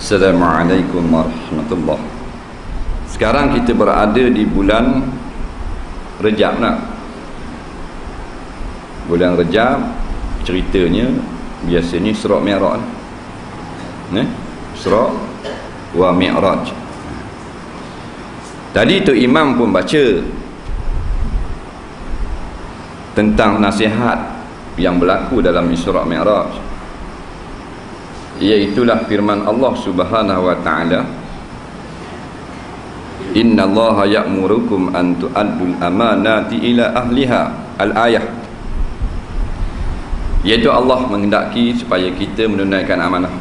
Assalamualaikum warahmatullahi. Sekarang kita berada di bulan Rejab nak. Bulan Rejab ceritanya biasanya Isra Mi'raj. Isra wa Mi'raj. Tadi tu imam pun baca tentang nasihat yang berlaku dalam Isra Mi'raj, iaitulah firman Allah Subhanahu wa taala, innallaha ya'murukum an tu'addul amanati ila ahliha, al-ayah. Iaitu Allah menghendaki supaya kita menunaikan amanah.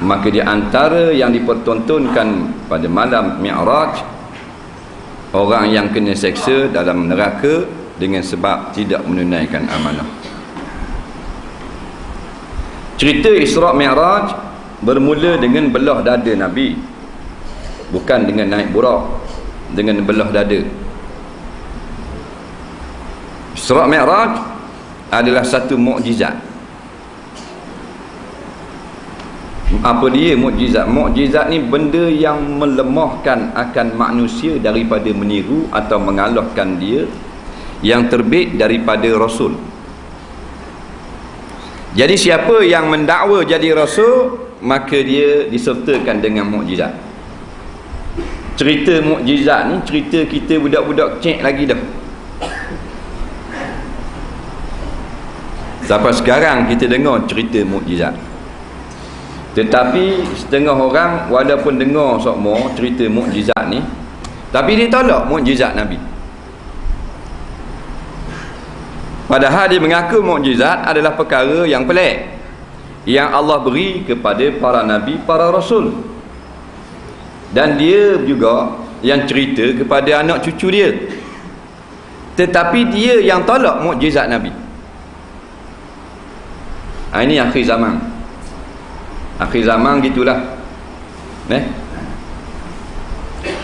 Maka di antara yang dipertontonkan pada malam Mi'raj, orang yang kena seksa dalam neraka dengan sebab tidak menunaikan amanah. Cerita Isra Mi'raj bermula dengan belah dada Nabi, bukan dengan naik burak, dengan belah dada. Isra Mi'raj adalah satu mukjizat. Apa dia mukjizat? Mukjizat ni benda yang melemahkan akan manusia daripada meniru atau mengalahkan dia yang terbit daripada Rasul. Jadi siapa yang mendakwa jadi Rasul, maka dia disertakan dengan mukjizat. Cerita mukjizat ni cerita kita budak-budak kecil lagi dah. Sampai sekarang kita dengar cerita mukjizat. Tetapi setengah orang walaupun dengar semua cerita mukjizat ni, tapi dia tolak mukjizat Nabi. Padahal dia mengaku mukjizat adalah perkara yang pelik yang Allah beri kepada para nabi, para rasul. Dan dia juga yang cerita kepada anak cucu dia. Tetapi dia yang tolak mukjizat Nabi. Ini akhir zaman. Akhir zaman gitulah.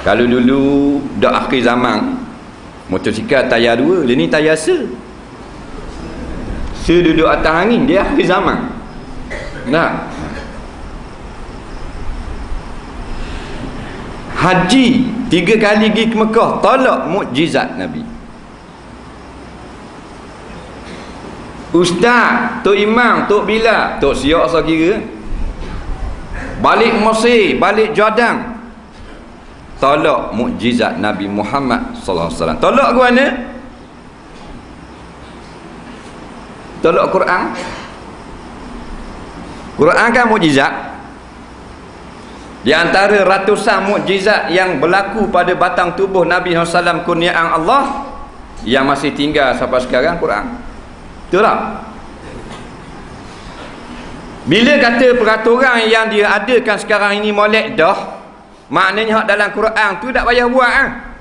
Kalau dulu dah akhir zaman, motosikal tayar 2, dia ni tayar duduk atas angin, dia akhir zaman. Nah, haji 3 kali pergi ke Mekah, tolak mukjizat Nabi. Ustaz, Tok Imam, Tok Bilal, Tok Siok saya kira, balik Mesir, balik Jordan, tolak mukjizat Nabi Muhammad sallallahu alaihi wasallam. Tolak ke mana? Tolak Quran. Quran kan mukjizat. Di antara ratusan mukjizat yang berlaku pada batang tubuh Nabi SAW kurniaan Allah, yang masih tinggal sampai sekarang Quran. Betul tak? Bila kata peraturan yang dia adakan sekarang ini molek dah, maknanya hak dalam Quran tu tak payah buat ah.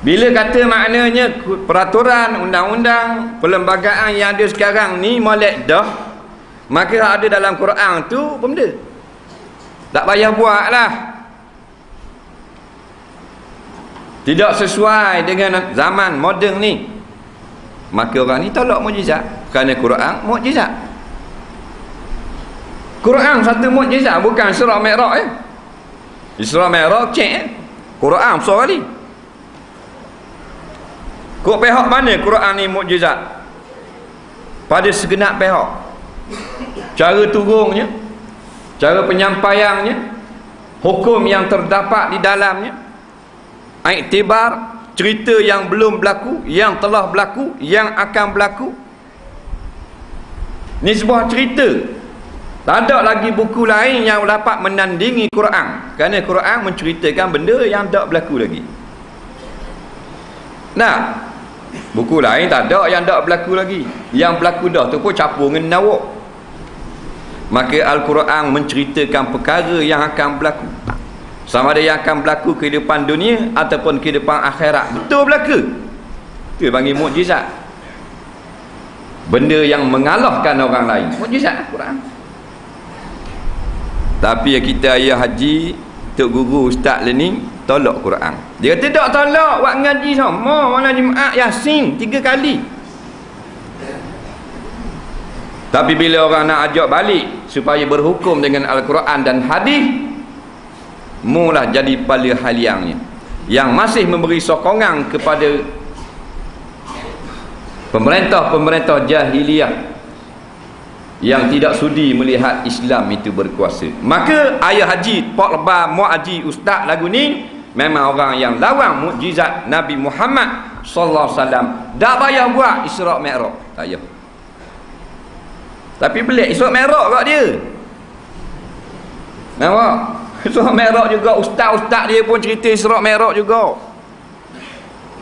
Bila kata maknanya peraturan, undang-undang, perlembagaan yang ada sekarang ni molek dah, maka ada dalam Quran tu benda tak payah buat lah. Tidak sesuai dengan zaman moden ni, maka orang ni tolak mukjizat. Kerana Quran mukjizat. Quran satu mukjizat, bukan Isra Mi'raj. Isra Mi'raj cek Quran besar kali. Kok pihak mana Quran ni mukjizat? Pada segenap pihak. Cara turunnya, cara penyampaiannya, hukum yang terdapat di dalamnya, iktibar, cerita yang belum berlaku, yang telah berlaku, yang akan berlaku. Ni sebuah cerita. Tak ada lagi buku lain yang dapat menandingi Quran, kerana Quran menceritakan benda yang tak berlaku lagi. Nah, buku lain tak ada yang tak berlaku lagi. Yang berlaku dah tu pun capur dengan nawak. Maka Al-Quran menceritakan perkara yang akan berlaku, sama ada yang akan berlaku kehidupan dunia ataupun kehidupan akhirat. Betul berlaku. Itu panggil mukjizat. Benda yang mengalahkan orang lain, mukjizat Al-Quran. Tapi kita ayah haji, tok guru, ustaz learning tolak Quran. Dia kata tak tolak, buat ngaji sama, mana Jumaat Yasin 3 kali. Tapi bila orang nak ajak balik supaya berhukum dengan Al-Quran dan hadis, mulah jadi pala haliangnya yang masih memberi sokongan kepada pemerintah-pemerintah jahiliyah yang tidak sudi melihat Islam itu berkuasa. Maka ayah haji, pak lebar, muak haji, ustaz lagu ni memang orang yang lawan mukjizat Nabi Muhammad sallallahu alaihi wasallam. Tak payah buat Isra' Mi'raj, tak payah. Tapi pelik Isra' Mi'raj kat dia. Nampak? Isra' Mi'raj juga, ustaz-ustaz dia pun cerita Isra' Mi'raj juga.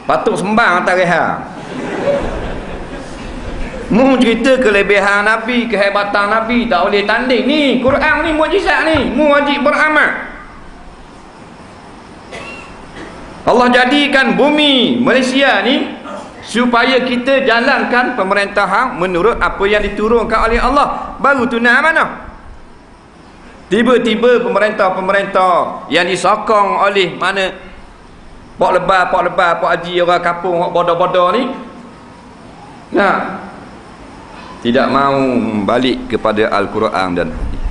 Patut sembang atas rehat. Mu cerita kelebihan Nabi, kehebatan Nabi, tak boleh tanding. Ni Quran ni mukjizat ni, mu wajib beramal. Allah jadikan bumi Malaysia ni supaya kita jalankan pemerintahan menurut apa yang diturunkan oleh Allah. Baru tunai mana? Tiba-tiba pemerintah-pemerintah yang disokong oleh mana pak lebar, pak haji, orang kampung, orang bodoh-bodoh ni, nah, tidak mau balik kepada Al-Quran dan hadis.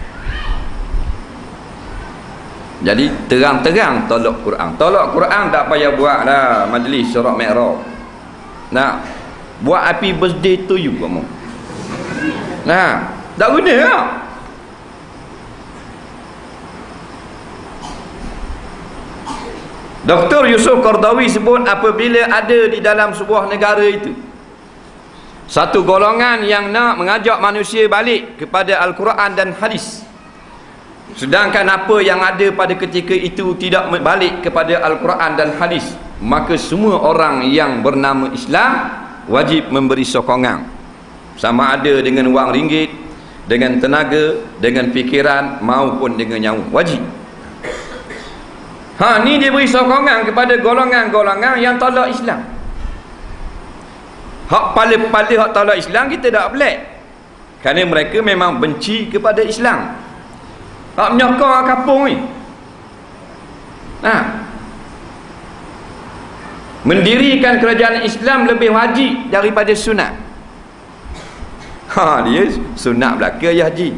Jadi terang-terang tolak Quran. Tolak Quran tak payah buat dah majlis Isra' Mi'raj. Nah, buat happy birthday to you kamu. Nah, tak guna lah. Dr. Yusuf Qardawi sebut apabila ada di dalam sebuah negara itu satu golongan yang nak mengajak manusia balik kepada Al-Quran dan hadis, sedangkan apa yang ada pada ketika itu tidak balik kepada Al-Quran dan hadis, maka semua orang yang bernama Islam wajib memberi sokongan, sama ada dengan wang ringgit, dengan tenaga, dengan fikiran maupun dengan nyawa. Wajib. Ni dia beri sokongan kepada golongan-golongan yang tolak Islam. Hak pala-pala hak tolak Islam kita tak pelik, kerana mereka memang benci kepada Islam. Hak menyokong kampung ni, mendirikan kerajaan Islam lebih wajib daripada sunat. Dia sunat belaka ya haji,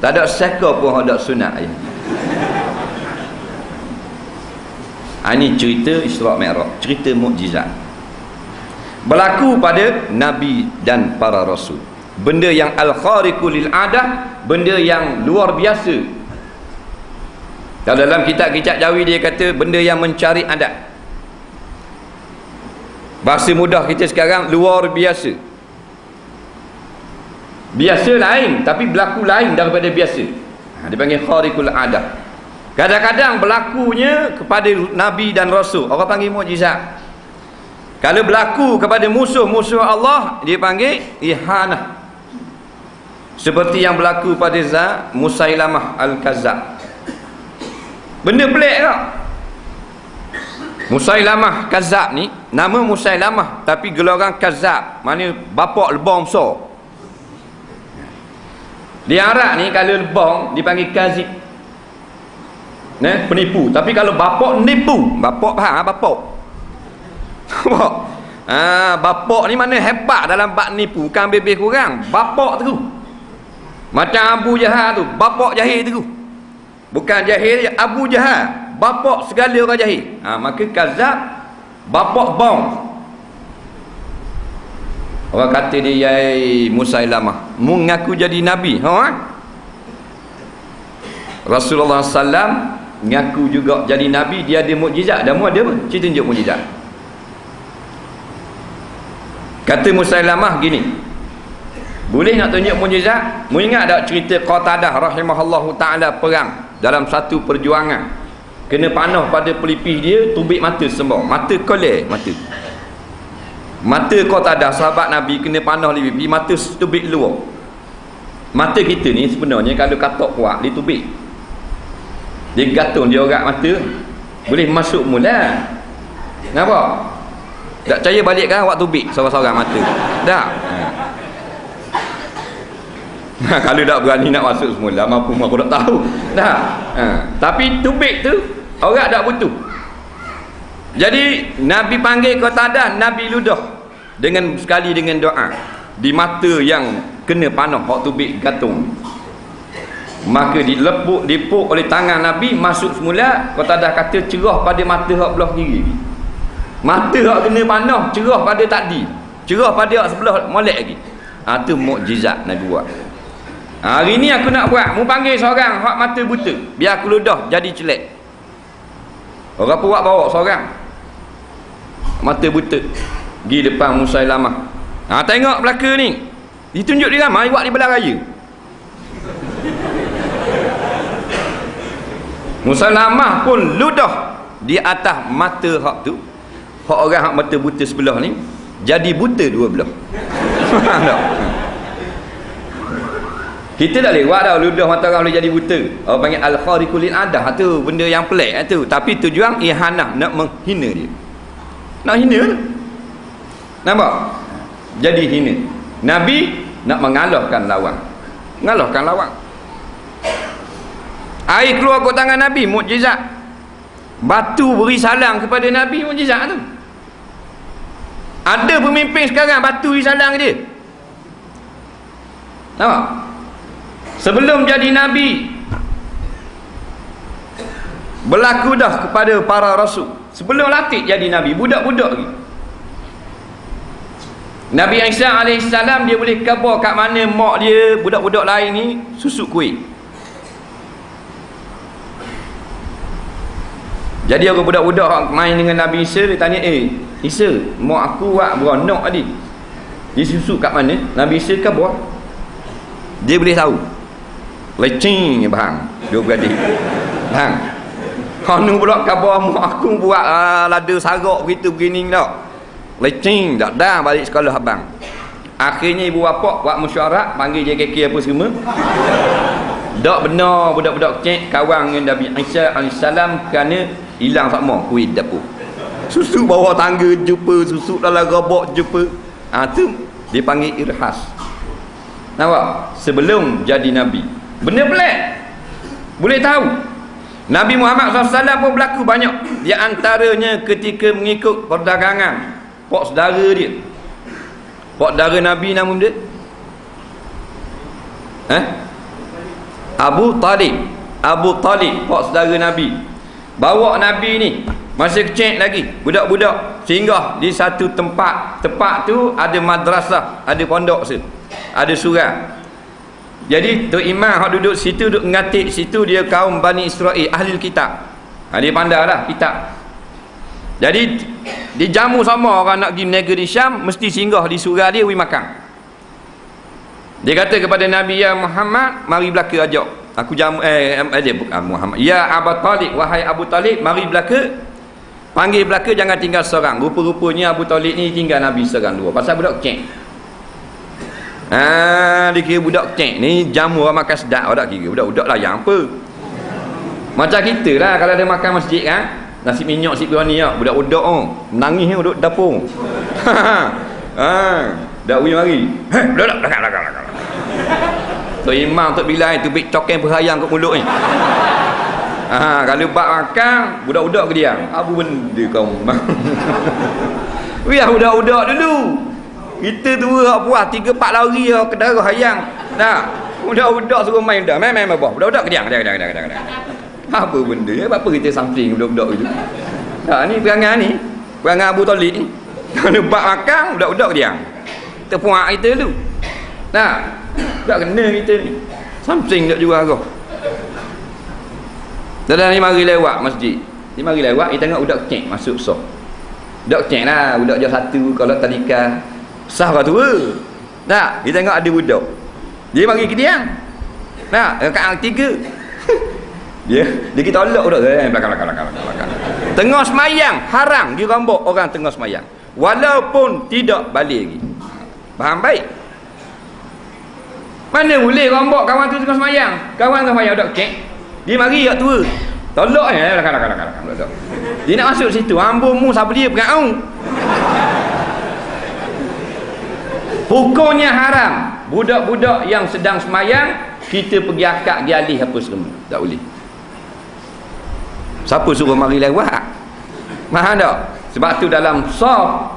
tak ada seka pun ada sunat ya. Ini cerita Isra' Mi'raj, cerita mukjizat berlaku pada Nabi dan para Rasul. Benda yang al-khariqu lil adah, benda yang luar biasa. Kalau dalam kitab-kitab Jawi dia kata benda yang mencari adat. Bahasa mudah kita sekarang, luar biasa. Biasa lain, tapi berlaku lain daripada biasa. Dipanggil khariqul adah. Kadang-kadang berlakunya kepada Nabi dan Rasul, orang panggil mukjizat. Kalau berlaku kepada musuh-musuh Allah, dia panggil ihanah. Seperti yang berlaku pada Musailamah Al-Kazzab. Benda pelik tak? Musailamah Kazzab ni, nama Musailamah tapi gelarang Kazzab, maknanya bapak lebong besar. Di Arab ni kalau lebong dipanggil kazib, penipu. Tapi kalau bapak nipu, bapak faham bapak? Bapak ni mana hebat dalam bab nipu, bukan lebih kurang. Bapak tu macam Abu Jahal tu, bapak jahil tu. Bukan jahil, Abu Jahal, bapak segala orang jahil. Maka Kazzab, bapak bom. Orang kata dia, yai Musailamah, mengaku jadi Nabi. Rasulullah SAW mengaku juga jadi Nabi, dia ada mukjizat. Dan mu ada apa? Cerita tunjuk mukjizat. Kata Musailamah gini, boleh nak tunjuk mukjizat? Mu ingat tak cerita Qatadah rahimahullahu ta'ala perang dalam satu perjuangan, kena panah pada pelipis dia, tubik mata sembah, mata koleh, mata Qatadah sahabat Nabi kena panah pelipis, mata tubik luar. Mata kita ni sebenarnya kalau katok kuat dia tubik, dia gantung dia orang mata, boleh masuk mula. Nampak? Tak percaya balik kan awak tubik seorang-seorang mata. Tak? Kalau tak berani nak masuk semula, mampu aku tak tahu. Tak? Tapi tubik tu orang tak butuh. Jadi Nabi panggil Qatadah, Nabi ludah dengan sekali dengan doa di mata yang kena panah hak tubik gantung. Maka dipuk oleh tangan Nabi, masuk semula. Qatadah kata cerah pada mata hak belah kiri. Mata hak kena panah cerah pada tadi, cerah pada hak sebelah molek lagi. Itu mukjizat Nabi buat. Hari ni aku nak buat, mu panggil seorang hak mata buta, biar aku ludah jadi celek. Orang buat bawa seorang mata buta pergi depan Musailamah. Tengok belaka ni, ditunjuk dia ramai buat di belah raya. Musailamah pun ludah di atas mata hak tu, hak orang hak mata buta sebelah ni jadi buta dua belah. Kita tak lewat dah ludah mata orang boleh jadi buta. Orang panggil al-khariqul adah tu, benda yang pelik tu. Tapi tujuan ihanah, nak menghina dia. Nak hina. Nampak? Jadi hina. Nabi nak mengalahkan lawan. Mengalahkan lawan. Air keluar kat tangan Nabi, mukjizat. Batu beri salam kepada Nabi, mukjizat tu. Ada pemimpin sekarang batu beri salam ke dia? Nampak? Sebelum jadi Nabi, berlaku dah kepada para rasul. Sebelum latih jadi Nabi, budak-budak lagi. Nabi Isa AS dia boleh khabar kat mana mak dia, budak-budak lain ni susuk kuih. Jadi orang budak-budak main dengan Nabi Isa, dia tanya, Isa, mak aku buat beranak tadi, dia susuk kat mana? Nabi Isa khabar. Dia boleh tahu. Lecing bang, dua beradik bang. Kanu pula khabar mak aku buat lada sarok begitu begini tak. Lecing tak dah balik sekolah abang. Akhirnya ibu bapa buat mesyuarat, panggil JKK apa semua. Tak benar budak-budak kecil kawan dengan Nabi Isa AS kerana hilang sama kuih dapur. Susuk bawah tangga jumpa, susuk dalam robot jumpa. Tu dia panggil irhas. Nampak? Sebelum jadi Nabi. Benda pelik. Boleh tahu. Nabi Muhammad SAW pun berlaku banyak. Di antaranya ketika mengikut perdagangan pak saudara dia. Pak saudara Nabi nama dia? Abu Talib. Abu Talib, pak saudara Nabi. Bawa Nabi ni masih kecil lagi, budak-budak, singgah di satu tempat. Tempat tu ada madrasah, ada pondok situ, ada surau. Jadi tu imam yang duduk situ, duduk ngatik situ, dia kaum Bani Israel, ahli kitab. Dia pandai lah kitab. Jadi dijamu sama orang nak pergi berniaga di Syam, mesti singgah di surau dia, pergi makan. Dia kata kepada Nabi, ya Muhammad, mari belaka ajak aku jamu. Dia bukan Muhammad, ya Abu Talib, wahai Abu Talib, mari belaka. Panggil belaka, jangan tinggal seorang. Rupa-rupanya Abu Talib ni tinggal Nabi seorang dua, pasal budak kecil. Dia kira budak kecil ni jamu orang makan sedap. Tak kira budak-budak layan apa. Macam kita lah kalau ada makan masjid kan, nasi minyak si berani lah, budak-budak menangis duduk dapur. Dak wui mari. Budak belakang. So imam Tok Bilal tu bik coken berhayang kat mulut ni. Kalau bab makan, budak-budak ke diam. Apa benda kau? Biar budak-budak dulu. Kita tua hak puas 3-4 lari ke darah hayang. Budak-budak suruh main dah. Main apa? Budak-budak kediang. Apa benda? Apa kita sampling budak-budak itu? Ni perangai ni. Perangai Abu Talib ni. Kalau bab makan, budak-budak kediang. Terpuak kita dulu. Tak kena kita ni. Sampling tak juga kau. Dan ni mari lewat masjid. Ni mari lewat, kita tengok budak kecil masuk sah. Budak kecil lah, budak jauh satu kalau tadika. Sah orang tua. Tak, dia tengok ada budak. Dia bagi ke dia. Kat tiga. dia kita tolak budak belakang. Tengah semayang, haram dia rambut orang tengah semayang. Walaupun tidak balik lagi. Faham baik? Mana boleh rambut kawan tu tengah semayang. Kawan tengah semayang budak kecil. Dia mari kat tua. Tolak belakang. Dia nak masuk situ, ambumu siapa dia pengau. Hukumnya haram. Budak-budak yang sedang semayang kita pergi akak pergi alih apa semua. Tak boleh. Siapa suruh mari lewat? Faham tak? Sebab tu dalam saf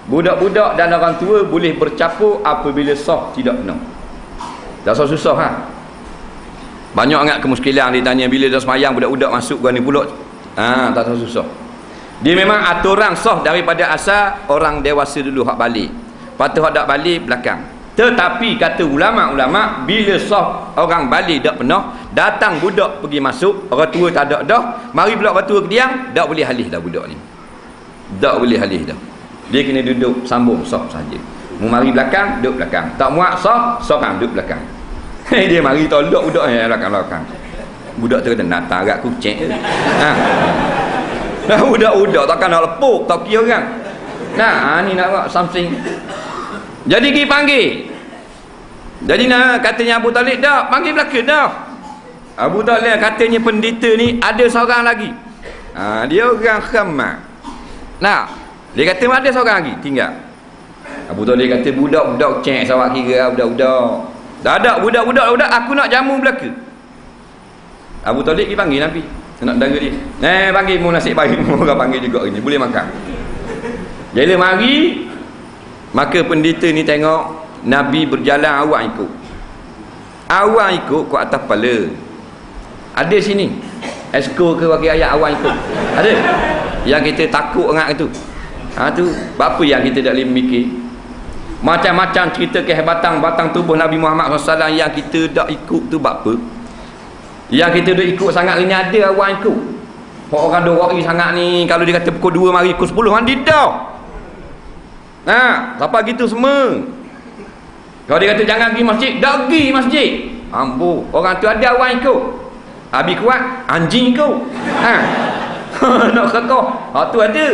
budak-budak dan orang tua boleh bercampur apabila saf tidak penuh. Tak susah ha. Banyak sangat kemuskilan dia tanya bila dah semayang budak-budak masuk gua ni pula. Tak susah. Dia memang aturan sah daripada asal orang dewasa dulu hak balik. Lepas tu hak tak balik belakang. Tetapi kata ulama-ulama bila sah orang balik tak pernah, datang budak pergi masuk, orang tua tak ada dah, mari pula orang tua ke diam, tak boleh halih dah budak ni. Tak boleh halih dah. Dia kena duduk sambung sah saja. Mu mari belakang, duduk belakang. Tak muak sah, seorang duduk belakang. Dia mari tolak budak yang belakang-belakang. Budak tu kata nak tarak kucing. Budak-budak takkan nak lepuk, tak kira orang. Ni nak buat something. Jadi pergi panggil. Jadi katanya Abu Talib dah panggil belakang dah. Abu Talib katanya pendeta ni ada seorang lagi. Dia orang khamak. Dia kata ada seorang lagi tinggal. Abu Talib kata budak-budak cek sawak kira budak-budak. Dah ada budak-budak aku nak jamu belaka. Abu Talib pergi panggil Nabi. Nak dara dia. Panggil mu nasib baik mu orang panggil juga ini. Boleh makan. Jadi mari maka pendeta ni tengok Nabi berjalan awak ikut. Awak ikut ke atas kepala. Ada sini. Esko ke bagi ayat awak ikut. Ada. Yang kita takut sangat itu. Tu apa yang kita tak boleh mikir. Macam-macam cerita kehebatan batang tubuh Nabi Muhammad SAW yang kita tak ikut tu apa? Yang kita tak ikut sangat ini ada awak ikut. Orang dorok sangat ni kalau dia kata pukul 2 mari pukul 10 mandi dah. Siapa gitu semua. Kalau dia kata jangan pergi masjid, dah pergi masjid. Ambo, orang tu ada awak ikut. Habis kuat, anjing ikut. Nak kekoh. Tu ada.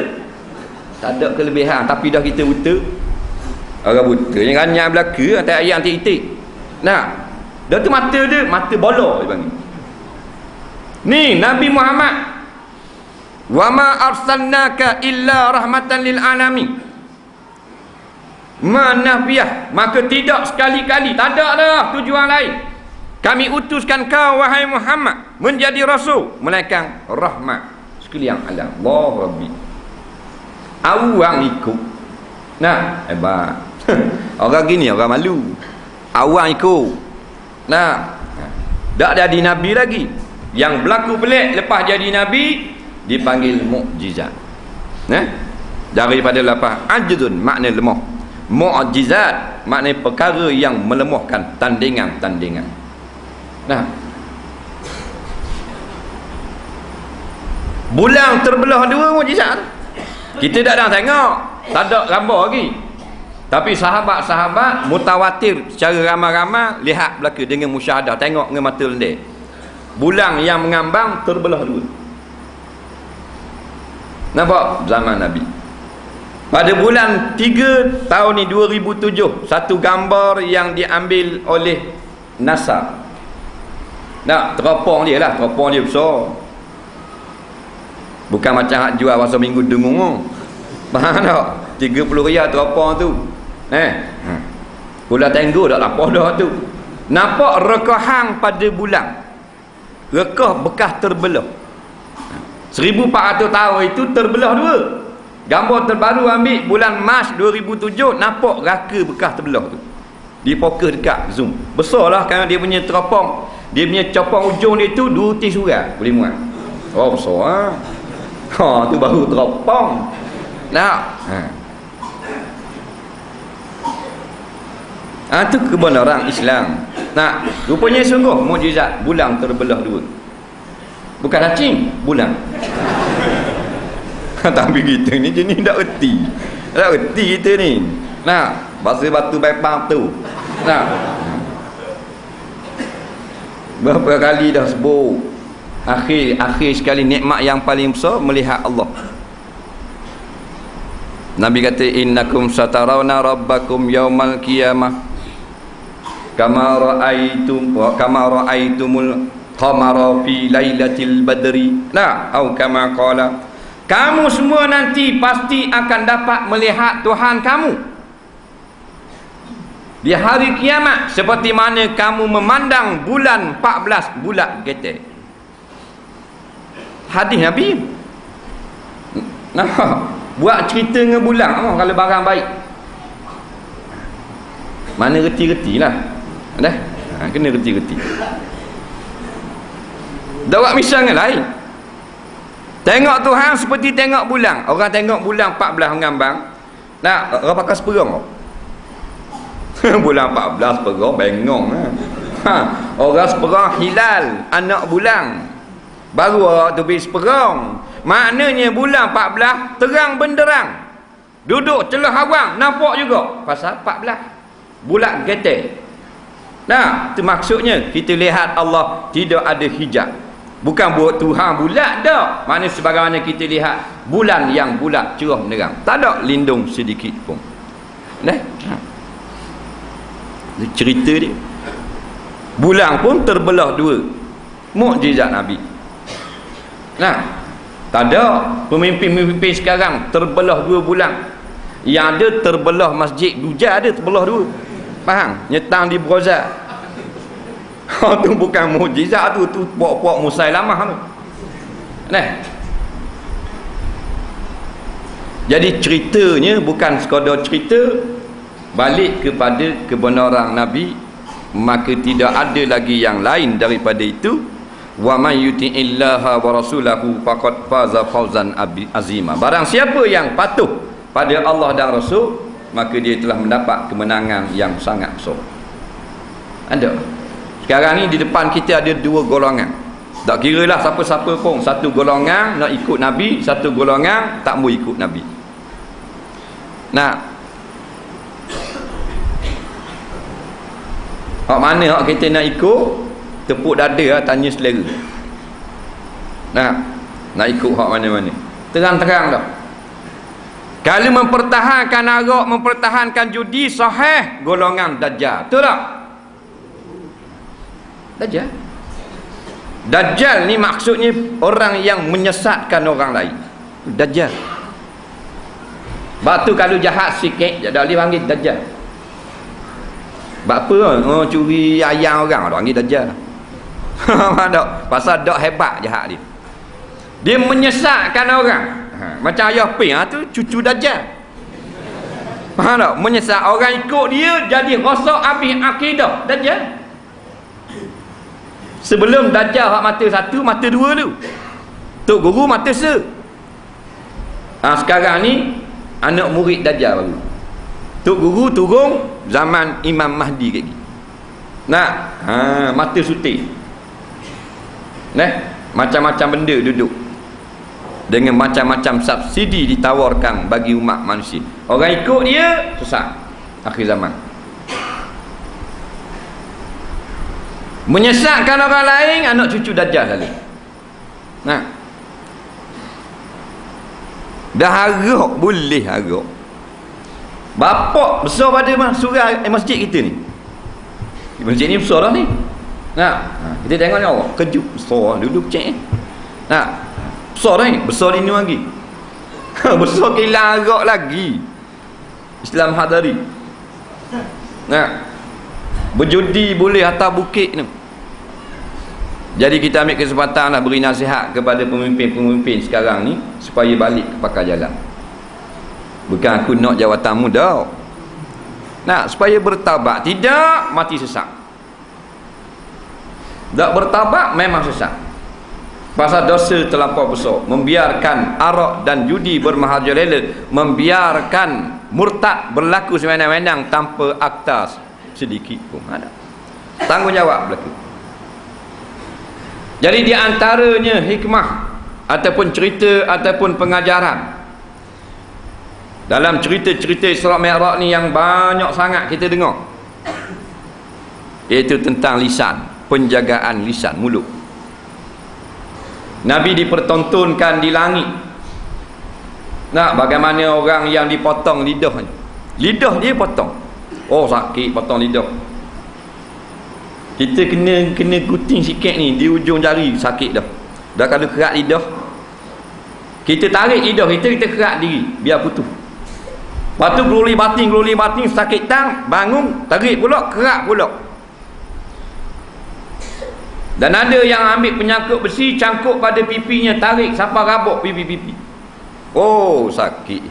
Tak ada kelebihan tapi dah kita buta. Orang buta yang ganyak belaka atas ayat antik-itik. Dah tu mata dia, mata bola dia panggil. Ni Nabi Muhammad. Wa ma arsalnaka illa rahmatan lil alamin. Manafiyah, maka tidak sekali-kali, tak ada dah tujuan lain. Kami utuskan kau wahai Muhammad menjadi rasul melainkan rahmat sekalian alam. Allah Rabbi. Awang ikut. Hebat. Orang gini orang malu. Awang ikut. Tak jadi Nabi lagi. Yang berlaku pelik lepas jadi Nabi dipanggil mukjizat. Daripada lepas ajzun makna lemah. Mukjizat makna perkara yang melemahkan tandingan-tandingan. Bulan terbelah dua mukjizat. Kita tak ada tengok, tak ada gambar lagi. Tapi sahabat-sahabat mutawatir secara ramai-ramai lihat belaka dengan musyahadah, tengok dengan mata lendir. Bulan yang mengambang terbelah dua. Nampak zaman Nabi. Pada bulan 3 tahun ni 2007, satu gambar yang diambil oleh NASA. Teropong dia lah, teropong dia besar. Bukan macam hak jual masa minggu dengung. Faham tak? 30 riyal teropong tu. Bulan tenggo tak lapar dah tu. Nampak rekahang pada bulan. Rekah bekas terbelah. 1400 tahun itu terbelah dua. Gambar terbaru ambil bulan Mac 2007, nampak raka bekas terbelah tu. Di fokus dekat zoom. Besarlah kerana dia punya teropong. Dia punya copong ujung dia tu 2 tis surat boleh muat. Besar tu baru teropong. Tu kebenaran Islam. Rupanya sungguh mukjizat bulan terbelah dua. Bukan cacing, bulan. Tapi kita ni jenis tak erti. Tak erti kita ni. Bahasa batu bepang tu. Berapa kali dah sebut. Akhir sekali nikmat yang paling besar melihat Allah. Nabi kata innakum satarawna rabbakum yaumal qiyamah kama ra'aitumul qamara fi lailatil badri atau kama qala, kamu semua nanti pasti akan dapat melihat Tuhan kamu di hari kiamat seperti mana kamu memandang bulan 14 bulat getek. Hadis Nabi. Buat cerita dengan bulan kalau barang baik. Mana reti-reti lah. Dah. Kena reti-reti. Dak misalnya lain. Tengok Tuhan seperti tengok bulan. Orang tengok bulan 14 mengambang. Nak orang pakai seperong. Bulan 14 seperong bengong. Orang seperong hilal, anak bulan. Baru orang tu beri seperong. Maknanya bulan 14 terang benderang. Duduk celah awang nampak juga. Pasal 14 bulan getek. Nah, itu maksudnya kita lihat Allah tidak ada hijab. Bukan buat Tuhan bulat dah. Mana sebagaimana kita lihat bulan yang bulat cerah menerang. Tak ada lindung sedikit pun. Nah. Cerita dia. Bulan pun terbelah dua. Mukjizat Nabi. Nah, tak ada pemimpin-pemimpin sekarang terbelah dua bulan. Yang ada terbelah masjid Duja ada terbelah dua. Faham? Nyetang di Brozal. Tu bukan mukjizat tu puak-puak Musailamah tu. Nah. Jadi ceritanya bukan sekadar cerita, balik kepada kebenaran Nabi, maka tidak ada lagi yang lain daripada itu. Wa may yuti'illaha wa rasulahu faqad faza fawzan azima. Barang siapa yang patuh pada Allah dan Rasul, maka dia telah mendapat kemenangan yang sangat besar. Ada. Sekarang ni di depan kita ada dua golongan. Tak kira lah siapa-siapa pun. Satu golongan nak ikut Nabi, satu golongan tak mau ikut Nabi. Nah, hak mana hak kita nak ikut, tepuk dada lah, tanya selera. Nah, nak ikut hak mana-mana. Terang-terang dah. Kalau mempertahankan arak, mempertahankan judi, sahih golongan Dajjal. Betul tak? Dajjal. Dajjal ni maksudnya orang yang menyesatkan orang lain. Dajjal. Batu kalau jahat sikit, tak boleh panggil Dajjal. Sebab apa? Oh, curi ayam orang, panggil Dajjal. Pasal dak hebat jahat dia. Dia menyesatkan orang. Macam ayah Ping tu cucu Dajjal. Faham tak? Menyesat orang ikut dia jadi rosak habis akidah Dajjal. Sebelum Dajjal hak mata satu, mata dua tu. Tok Guru mata se. Sekarang ni anak murid Dajjal baru. Tok Guru turun zaman Imam Mahdi lagi. Nak mata sutik. Macam-macam benda duduk. Dengan macam-macam subsidi ditawarkan bagi umat manusia. Orang ikut dia sesat akhir zaman. Menyesatkan orang lain, anak cucu Dajjal kali. Nah. Dah harap, boleh harap. Bapak besar pada surah masjid kita ni. Masjid ni besar dah ni. Nah, kita tengok ni Allah, kejut besar, duduk kecil. Nah, besar dah ni, besar ini lagi. Besar kilang harap lagi. Islam hadari. Nah. Berjudi boleh atas bukit ni. Jadi kita ambil kesempatan nak beri nasihat kepada pemimpin-pemimpin sekarang ni supaya balik ke pakar jalan. Bukan aku nak jawatan muda. Nak supaya bertaubat, tidak mati sesat. Tak bertaubat memang sesat. Pasal dosa terlampau besar, membiarkan arak dan judi bermerajalela, membiarkan murtad berlaku semena-mena tanpa akta sedikit pun ada. Tanggungjawab berlaku. Jadi di antaranya hikmah ataupun cerita ataupun pengajaran dalam cerita-cerita Isra Mi'raj ni yang banyak sangat kita dengar, iaitu tentang lisan, penjagaan lisan, mulut. Nabi dipertontonkan di langit. Nak bagaimana orang yang dipotong lidahnya. Lidah dia potong. Oh sakit potong lidah. Kita kena guting sikit ni di ujung jari sakit dah. Dah kalau kerat lidah, kita tarik lidah kita kerat diri biar putus. Lepas tu geruli batin sakit tang, bangun tarik pula, kerat pula. Dan ada yang ambil penyangkut besi, cangkuk pada pipinya, tarik sampai rabuk pipi-pipi. Oh sakit.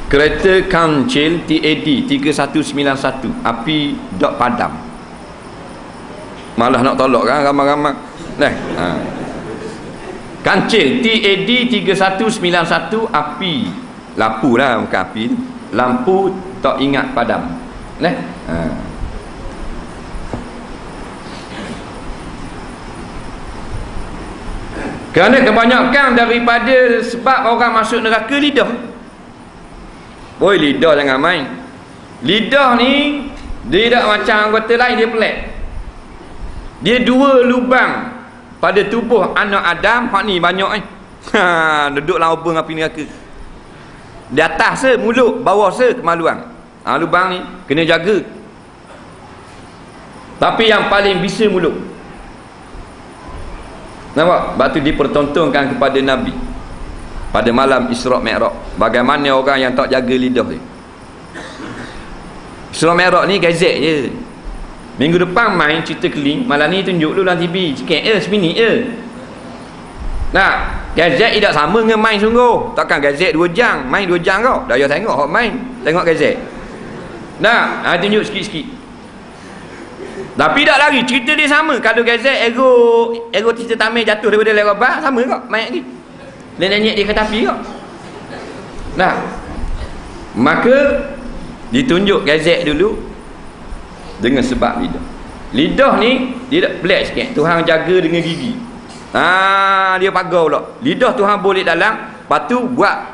Kereta kancil TAD 3191 api dok padam. Malah nak tolak kan ramai-ramai. Kancil TAD 3191 api lampu lah, bukan api, lampu tak ingat padam. Kerana kebanyakan daripada sebab orang masuk neraka lidah. Boy, lidah jangan main. Lidah ni dia tak macam anggota lain, dia pelik. Dia dua lubang pada tubuh anak Adam. Hak ni banyak duduk dalam lubang api neraka. Di atas se mulut, bawah se kemaluan. Lubang ni kena jaga. Tapi yang paling bisa mulut. Nampak? Sebab tu dipertontonkan kepada Nabi pada malam Isra' Mi'raj, bagaimana orang yang tak jaga lidah dia. Isra' Mi'raj ni gazet je. Minggu depan main cerita keling, malam ni tunjuk dulu dalam TV sikit seminit je. Nah, gazet tidak sama dengan main sungguh. Takkan gazet 2 jam, main 2 jam kau. Dah payah tengok hok main, tengok gazet. Nah, tunjuk sikit-sikit. Tapi tak lagi cerita dia sama. Kalau gazet ego cerita Tamil jatuh daripada lebar sama kau main lagi. Lenyek dia ke tepi kau. Nah, maka ditunjuk gazet dulu dengan sebab lidah. Lidah ni dia tak pelik sikit. Tuhan jaga dengan gigi. Dia pagar pula. Lidah Tuhan boleh dalam, lepas tu buat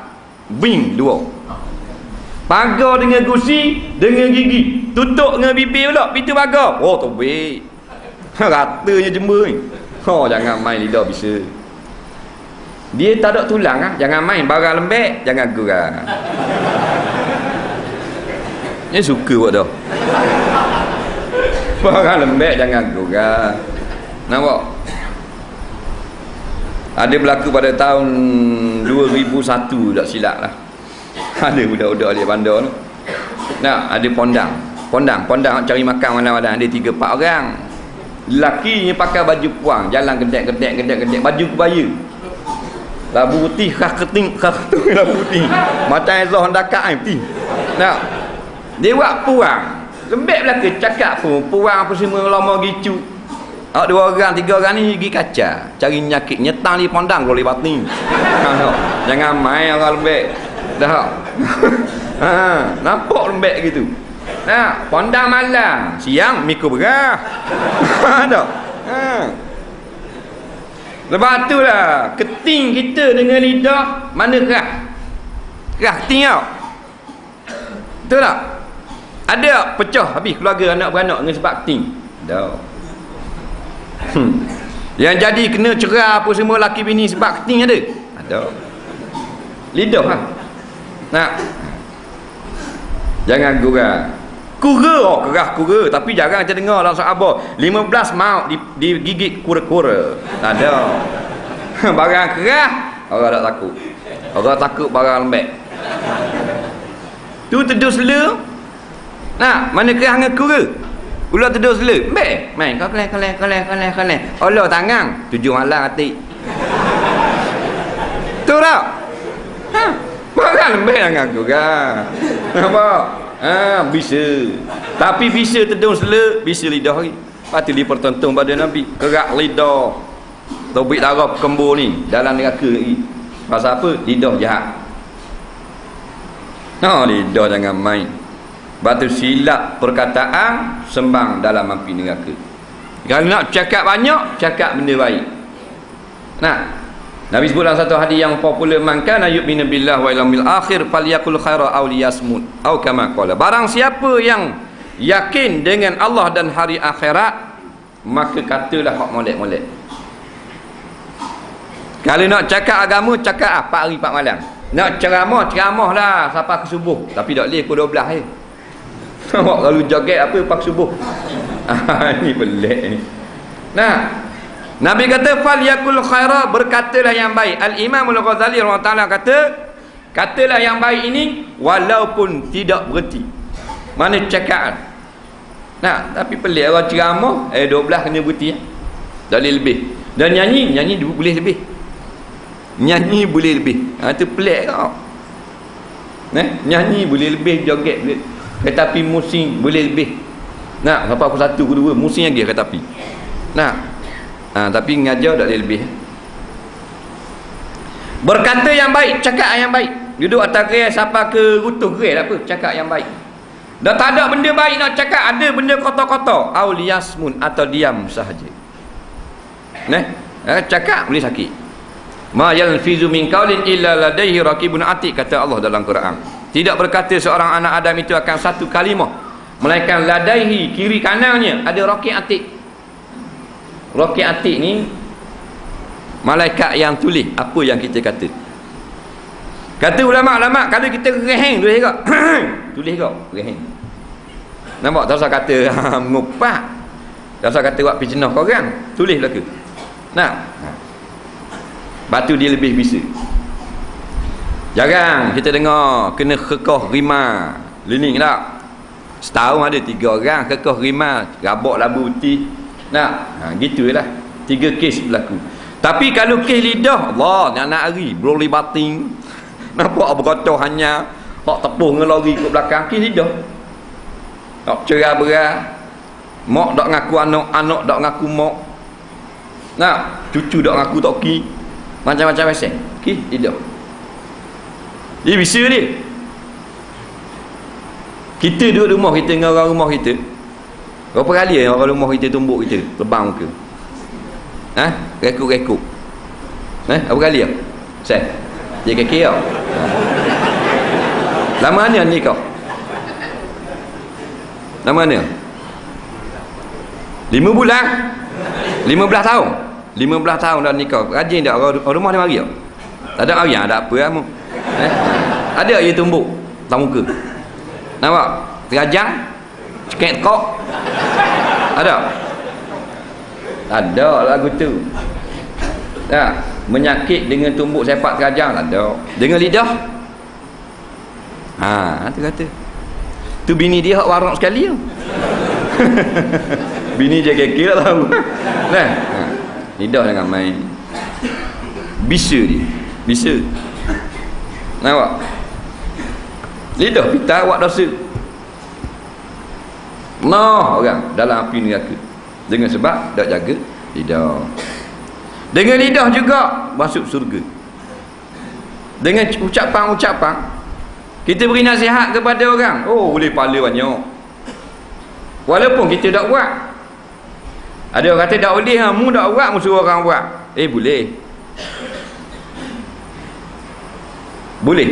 wing 2. Pagar dengan gusi, dengan gigi. Tutup dengan bibir pula, pintu pagar. Oh, tobek. Ratanya jember ni. Jangan main lidah bisa. Dia tak ada tulang jangan main barang lembek, jangan gurau. Dia suka buat dah. Barang lembek jangan gurau. Nampak? Ada berlaku pada tahun 2001 tak silap lah. Ada budak-budak di bandar tu. Ada pondang cari makan malam-malam. Ada 3-4 orang. Lakinya pakai baju puang, jalan gedek, baju kebaya. Labu putih, khas keting labu putih. Macam Ezah Hondakat ni putih. Dia buat puang. Lembek belaka cakap pun puang apa semua lama gitu. 2 orang 3 orang ni pergi kaca, cari nyakit, nyetang di pondang kalau lebat ni. Jangan main orang lembek. Dah. Nampak lembek gitu. Pondang malam, siang mikul berah. Dah. Lepas tu lah keting kita dengan lidah mana kerah keting tau. Betul tak? Ada pecah habis keluarga anak beranak dengan sebab keting. Dah. Yang jadi kena cerah apa semua laki bini sebab keting ada. Lidah lah. Jangan gurau. Kerah kura, tapi jarang kita dengar dalam sahabat 15 maut digigit kura-kura. Tak ada. Barang kerah orang tak takut. Orang takut barang lembek. Tu teduh sela. Mana kerah dengan kura? Ular teduh sela. Lembek. Main kau keleh. Allah tangan 7 malam hati. Tu tak? Barang lembek dengan kura. Nampak? Bisa. Tapi bisa tedung sela, bisa lidah lagi. Patut dipertonton pada Nabi. Kerak lidah. Tobik darah kembur ni dalam neraka lagi. Pasal apa? Lidah jahat. Lidah jangan main. Batu silap perkataan sembang dalam api neraka. Kalau nak cakap banyak, cakap benda baik. Nabi sebut dalam satu hadis yang popular, man kana yu'minu billahi wa yawmil akhir falyakul khaira aw liyasmut atau kama qala. Barang siapa yang yakin dengan Allah dan hari akhirat, maka katalah hak molek-molek. Kalau nak cakap agama, cakap 4 hari 4 malam. Nak ceramah lah sampai ke subuh. Tapi tak boleh pukul 12 je. Kalau joget apa pagi subuh. Ini pelik ni. Nabi kata fal yakul khaira, berkatalah yang baik. Al-Imam Al-Ghazali rahimahullah kata, katalah yang baik ini walaupun tidak berhenti. Mana cakap. Tapi pelik orang ceramah 12 kena berhenti. Tak boleh lebih. Dan nyanyi boleh lebih. Nyanyi boleh lebih. Itu pelik kau. Nyanyi boleh lebih, joget boleh. Kereta api musim boleh lebih. Nak, sampai aku 1, aku 2, musim lagi kereta api. Nak. Tapi ngajar tak boleh lebih. Berkata yang baik, cakap yang baik. Duduk atas gerai, siapa ke rutuh gerai tak apa, cakap yang baik. Dah tak ada benda baik nak cakap, ada benda kotor-kotor. Auliyasmun, atau diam sahaja. Cakap boleh sakit. Ma yalfizu min qaulin illa ladaihi raqibun atid, kata Allah dalam Quran. Tidak berkata seorang anak Adam itu akan satu kalimah, melainkan ladaihi, kiri kanannya ada raqib atid. Raqib atid ni malaikat yang tulis apa yang kita kata. Kata ulama-ulama, kalau kita reheng tulis kau. Tulis kau reheng. Nampak tak usah kata ngupak. Tak usah kata buat fitnah kau orang. Tulislah ke. Batu dia lebih bisa. Jarang kita dengar kena kekeh rima lening tak. Setahun ada 3 orang kekeh rima rabak labu putih. Gitulah 3 kes berlaku. Tapi kalau kes lidah, Allah nak hari broli bating. Nampak berkotor hanya hak tepuh dengan lori kat belakang, kes lidah. Tak cerah berah. Mak tak ngaku anak, anak tak ngaku mak. Cucu tak ngaku toki. Macam-macam pasal. Okey, tidak. Dia bisa dia. Kita duduk rumah kita dengan orang rumah kita. Berapa kali orang rumah kita tumbuk kita, lebang muka? Rekuk-rekuk. Berapa kali ya? Saya. Dia kaki kau. Lama mana ni kau? Lama mana? 5 bulan. 15 tahun. 15 tahun dah nikah. Rajin tak orang rumah dia mari tak? Tak ada ayah, tak apa kamu. Ada je tumbuk tak muka. Nampak? Terajang, cekek kok. Ada? Tak ada lagu tu. Tak, menyakit dengan tumbuk sepak terajang tak ada. Dengan lidah. Tu kata. Tu bini dia hak warak sekali tu. Bini dia kekek tak tahu. Lidah jangan main. Bisa dia. Bisa. Nampak? Lidah pita awak dosa. Orang dalam api neraka. Dengan sebab tak jaga lidah. Dengan lidah juga masuk surga. Dengan ucapan-ucapan kita beri nasihat kepada orang. Boleh pahala banyak. Walaupun kita tak buat. Ada orang kata tak boleh, mu tak buat, mu suruh orang buat. Boleh. Boleh.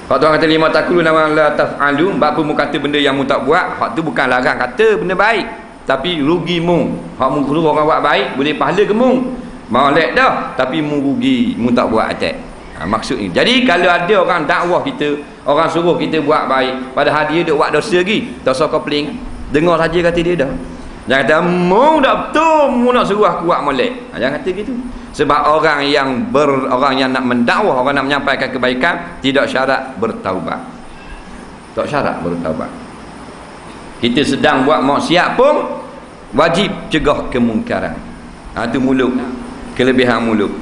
Kalau tuan kata 5 takulu nama la taf'alu, bab mu kata benda yang mu tak buat, hak tu bukan larang kata benda baik, tapi rugi mu. Hak mu suruh orang buat baik, boleh pahala ke mu? Molek dah, tapi mu rugi, mu tak buat atas. Maksudnya. Jadi kalau ada orang dakwah kita, orang suruh kita buat baik, padahal dia duk buat dosa lagi, tak usah komplain. Dengar saja kata dia dah. Jangan kata mu tak betul, mu nak suruh aku buat molek. Jangan kata gitu. Sebab orang yang nak mendakwah, orang nak menyampaikan kebaikan, tidak syarat bertaubat. Tak syarat bertaubat. Kita sedang buat maksiat pun wajib cegah kemungkaran. Itu mulut. Kelebihan mulut.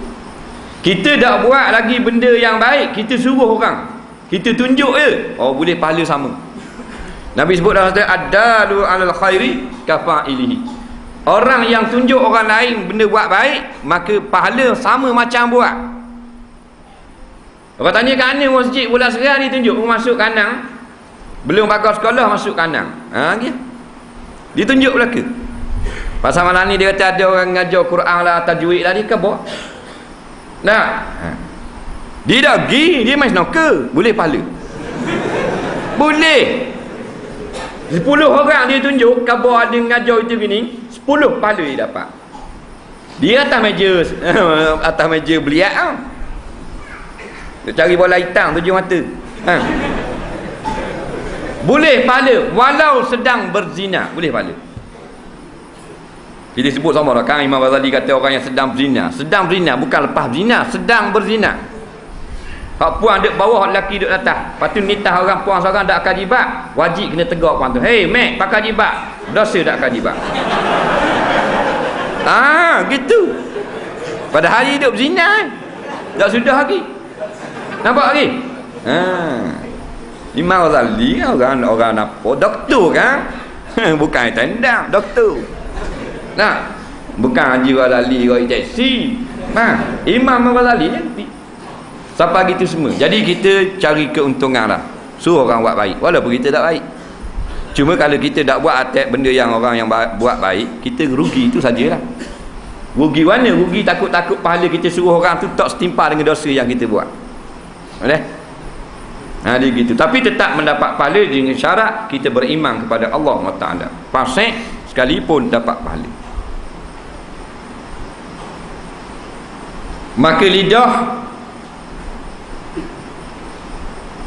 Kita tak buat lagi benda yang baik, kita suruh orang. Kita tunjuk je. Boleh pahala sama. Nabi sebut dalam hadis ad-dalu 'alal khairi kafa'ilihi. Orang yang tunjuk orang lain benda buat baik, maka pahala sama macam buat. Orang tanya kat mana masjid bulan seram ni tunjuk masuk kanan. Belum pakai sekolah masuk kanan. Gitu. Dia tunjuk belaka. Pasal malam ni dia kata ada orang ngajar Quran lah, tajwid lah, dia kebok. Dia dah pergi, dia main snooker, boleh pahala. Boleh. 10 orang dia tunjuk khabar ada ngajar itu gini, 10 pahala dia dapat. Dia atas meja beliak tau. Dia cari bola hitam 7 mata. Boleh pahala walau sedang berzina, boleh pahala. Kita sebut sama dah kan, Imam Ghazali kata orang yang sedang berzina. Sedang berzina bukan lepas berzina, sedang berzina. Hak puan duk bawah, hak lelaki duk atas. Lepas tu nitah orang puan seorang tak akan jibat, wajib kena tegak puan tu. Hei mek, pakai jibat. Dosa tak akan jibat. Gitu. Padahal hidup berzina. Tak sudah lagi. Nampak lagi? Imam Ghazali orang apa? Doktor kan? Bukan tendang, doktor. Nah, bukan Haji Ghazali roi taksi. Imam Ghazali nanti. Siapa gitu semua. Jadi kita cari keuntungan lah. Suruh orang buat baik walaupun kita tak baik. Cuma kalau kita tak buat atas benda yang orang yang buat baik, kita rugi itu sajalah. Rugi mana? Rugi takut-takut pahala kita suruh orang tu tak setimpa dengan dosa yang kita buat. Boleh? Dia gitu. Tapi tetap mendapat pahala dengan syarat kita beriman kepada Allah Taala. Fasik sekalipun dapat pahala. Maka lidah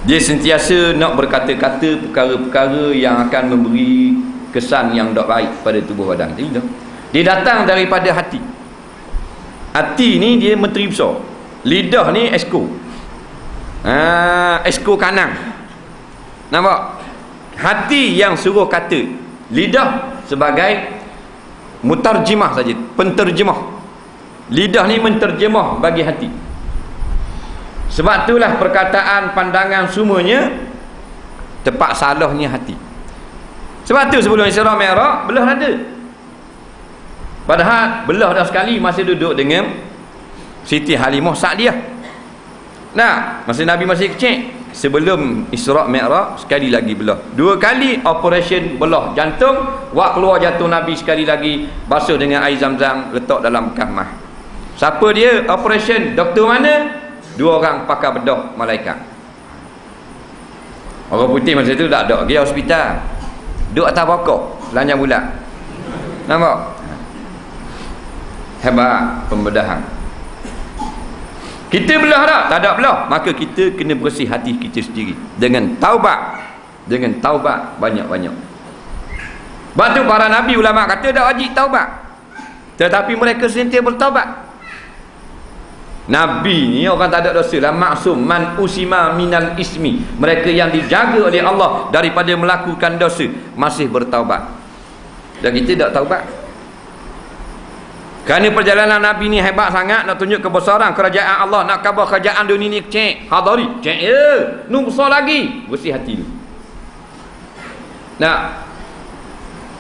dia sentiasa nak berkata-kata perkara-perkara yang akan memberi kesan yang tak baik pada tubuh badan. Dia datang daripada hati. Hati ni dia menteri besar. Lidah ni esko. Esko kanan. Nampak? Hati yang suruh kata. Lidah sebagai mutarjimah saja, penterjemah. Lidah ni menterjemah bagi hati. Sebab itulah perkataan, pandangan semuanya tepat salahnya hati. Sebab tu sebelum Isra Mi'raj belah ada. Padahal belah dah sekali masa duduk dengan Siti Halimah Sa'diyah. Nah, masa Nabi masih kecil, sebelum Isra Mi'raj sekali lagi belah. 2 kali operation belah jantung, wak keluar jantung Nabi sekali lagi, basuh dengan air Zam-Zam, letak dalam kamah. Siapa dia operation? Doktor mana? 2 orang pakar bedah malaikat. Orang putih masa tu tak ada pergi hospital. Duduk atas pokok lanjang bulat. Nampak? Hebat pembedahan. Kita belah tak? Tak ada belah. Maka kita kena bersih hati kita sendiri dengan taubat. Dengan taubat banyak-banyak. Sebab tu para nabi ulama kata tak wajib taubat, tetapi mereka sentiasa bertaubat. Nabi ni orang tak ada dosa lah, maksum man usima minal ismi, mereka yang dijaga oleh Allah daripada melakukan dosa masih bertaubat. Dan kita tak taubat. Kerana perjalanan Nabi ni hebat sangat, nak tunjuk kebesaran kerajaan Allah, nak khabar kerajaan dunia ni kecil. Hadari, cek ya, nu besar lagi, bersih hati lu. Nah,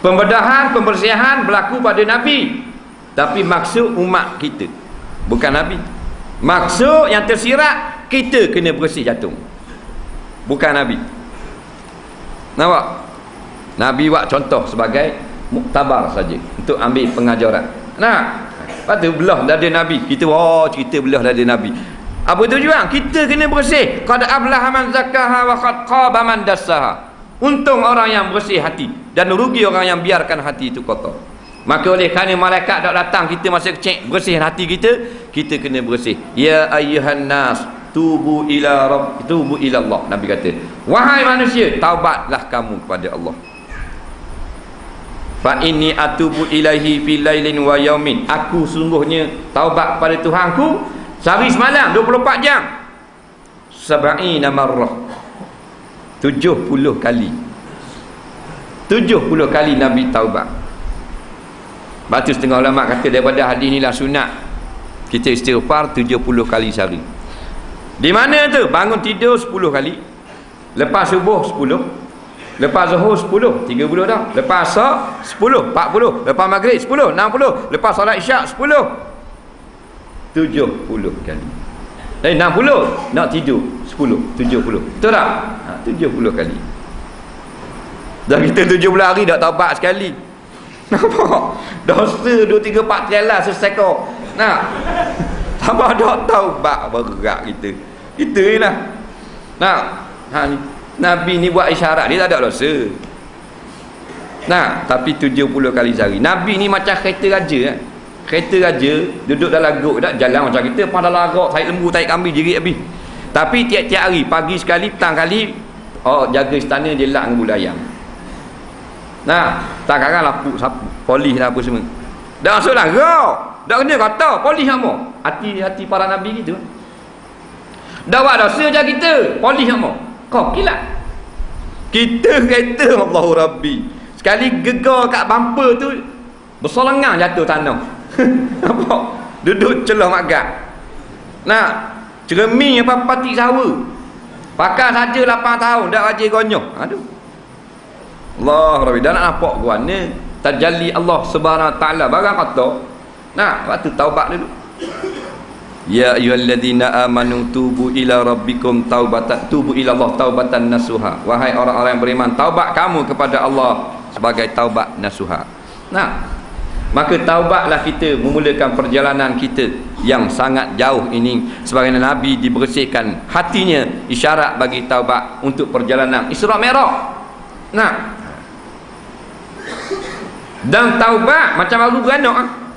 pembedahan, pembersihan berlaku pada Nabi, tapi maksud umat kita, bukan Nabi. Maksud yang tersirat, kita kena bersih jantung, bukan Nabi. Nampak? Nabi buat contoh sebagai muktabar saja untuk ambil pengajaran. Nah, lepas tu belah dada Nabi. Kita cerita belah dada Nabi. Apa tujuan? Kita kena bersih. Qad aflaha man zakkaha wa qad khaba man dassaha. Untung orang yang bersih hati, dan rugi orang yang biarkan hati itu kotor. Maka oleh kerana malaikat tak datang, kita masih kecil, bersih hati kita, kita kena bersih. Ya ayyuhan nas, tubu ila Allah. Nabi kata, wahai manusia, taubatlah kamu kepada Allah. Fa inni atubu ilaihi fil lailin wa yaumin. Aku sungguhnya taubat pada Tuhanku sehari semalam 24 jam. 70 marrah. 70 kali. 70 kali Nabi taubat. Batu setengah ulama kata daripada hadis inilah sunat kita istighfar 70 kali sehari. Di mana tu? Bangun tidur 10 kali, lepas subuh 10, lepas zuhur 10, 30 dah, lepas asar 10, 40, lepas maghrib 10, 60, lepas solat isyak 10, 70 kali. 60 nak tidur 10, 70. Betul tak? 70 kali. Dan kita 70 hari tak taubat sekali. Nampak? Dosa 2, 3, 4 trialah sesekor. Nah, tambah tak taubat berat kita. Kita ni lah. Nah, ni Nabi ni buat isyarat, dia tak ada dosa. Nah, tapi 70 kali sehari. Nabi ni macam kereta raja kan. Kereta raja duduk dalam gok, tak jalan macam kita pada lagak, tarik lembu, tarik kambing, jerit habis. Tapi tiap-tiap hari, pagi sekali, petang kali, jaga istana dia lak dengan bulayang. Nah, tak karang lapuk sapu, polis lah apa semua. Dah masuk lah gok. Dah kena kata polis apa? Hati-hati para nabi gitu. Dah buat dosa je kita, polis apa? Kau kilat. Kita kereta Allahu Rabbi. Sekali gegar kat bumper tu, bersolengang jatuh tanah. Nampak? Duduk celah magat. Nah, cermin apa patik sawa. Pakai saja 8 tahun dak rajin gonyoh. Aduh. Allah Rabbi, dah nak nampak gua ni tajalli Allah Subhanahu Wa Taala barang kata. Nah, waktu taubat dulu. Ya ayyuhalladzina amanu tubu ila rabbikum taubatan, tubu ila Allah taubatan nasuha. Wahai orang-orang yang beriman, taubat kamu kepada Allah sebagai taubat nasuha. Nah, maka taubatlah kita memulakan perjalanan kita yang sangat jauh ini. Sebagaimana Nabi dibersihkan hatinya, isyarat bagi taubat untuk perjalanan Isra Mi'raj. Nah, dan taubat macam baru beranak.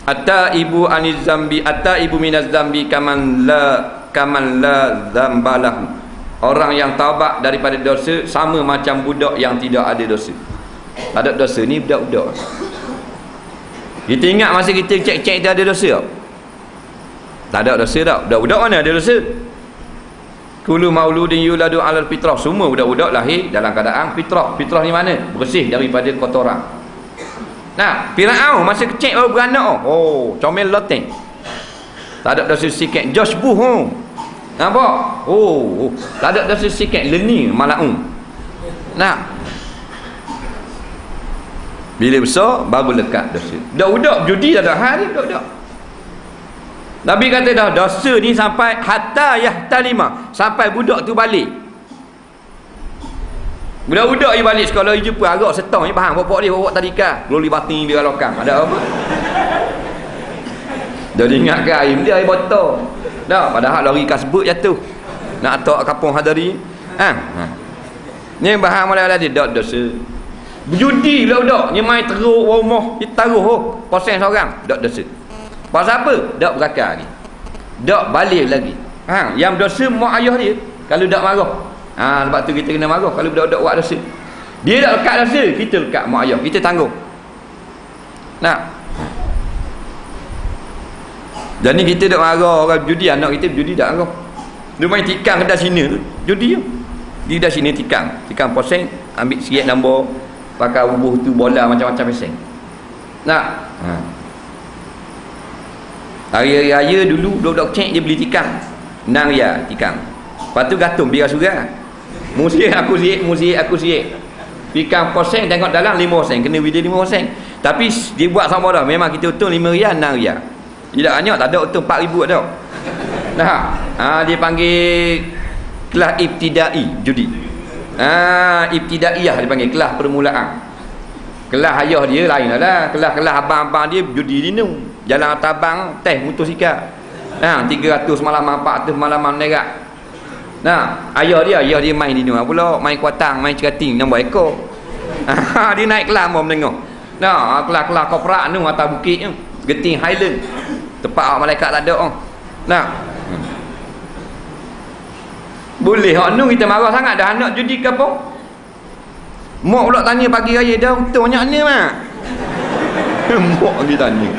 Atta ibu aniz zambi, atta ibu minaz zambi kaman la zambalah. Orang yang taubat daripada dosa sama macam budak yang tidak ada dosa. Tak ada dosa ni budak-budak. Kita ingat masa kita cek-cek dia ada dosa tak? Tak ada dosa tak? Budak-budak mana ada dosa? Kullu mauludin yuladu alal fitrah. Semua budak-budak lahir dalam keadaan fitrah. Fitrah ni mana? Bersih daripada kotoran. Nah, Firaun masa kecil baru beranak. Oh, comel loteng. Tak ada dosa sikit. Josh Buh. Nampak? Oh, tak ada dosa sikit. Leni malaun. Nah, bila besar baru lekat dosa. Budak-budak judi tak ada hal ni budak-budak. Nabi kata dah dosa ni sampai hatta yahtalima, sampai budak tu balik. Budak-budak dia balik sekolah dia jumpa agak setong ni faham bapak dia bawa tadika, loli batin dia lokang. Ada apa? Dah ingat ke air dia air botol. Dah padahal lori kasbut jatuh. Nak atok kampung hadari. Ni bahan mulai dia dak dosa. Berjudi budak-budak ni main teruk rumah, dia taruh posen seorang, dak dosa. Pasal apa? Dak berakal ni. Dak balik lagi. Yang dosa mak ayah dia kalau dak marah. Sebab tu kita kena marah kalau budak-budak buat dosa. Dia dak lekat dosa, kita lekat mak ayah, kita tanggung. Nah. Jadi kita dak marah orang judi, anak kita berjudi dak marah. Dia main tikam kedai sini tu, judi tu. Di kedai sini tikam posen, ambil sikit nombor, pakai bubuh tu bola macam-macam pesen. Nah. Hari raya dulu budak-budak cek dia beli tikam. Nang ya tikam. Lepas tu gantung biar surah. Musik aku siap. Tikam posen tengok dalam 5 sen, kena video 5 sen. Tapi dia buat sama dah. Memang kita untung 5 riyal, 6 riyal. Dia tak banyak, tak ada untung 4,000 dah. Nah. Dia panggil kelas ibtidai judi. Ibtidaiyah dia panggil, kelas permulaan. Kelas ayah dia lain lah. Kelas abang-abang dia judi dinu. Jalan atas abang teh motosikal. 300 malaman, 400 malaman nerak. Nah, ayah dia main dinu pula, main kuatang, main cerating nombor ekor. Dia naik kelas mau menengok. Nah, kelas koprak tu atas bukit tu. Geting Highland. Tempat malaikat tak ada. Nah. Boleh hak nu kita marah sangat dah anak judi ke apa? Mak pula tanya pagi raya dah untungnya ni mak. Mak pergi tanya.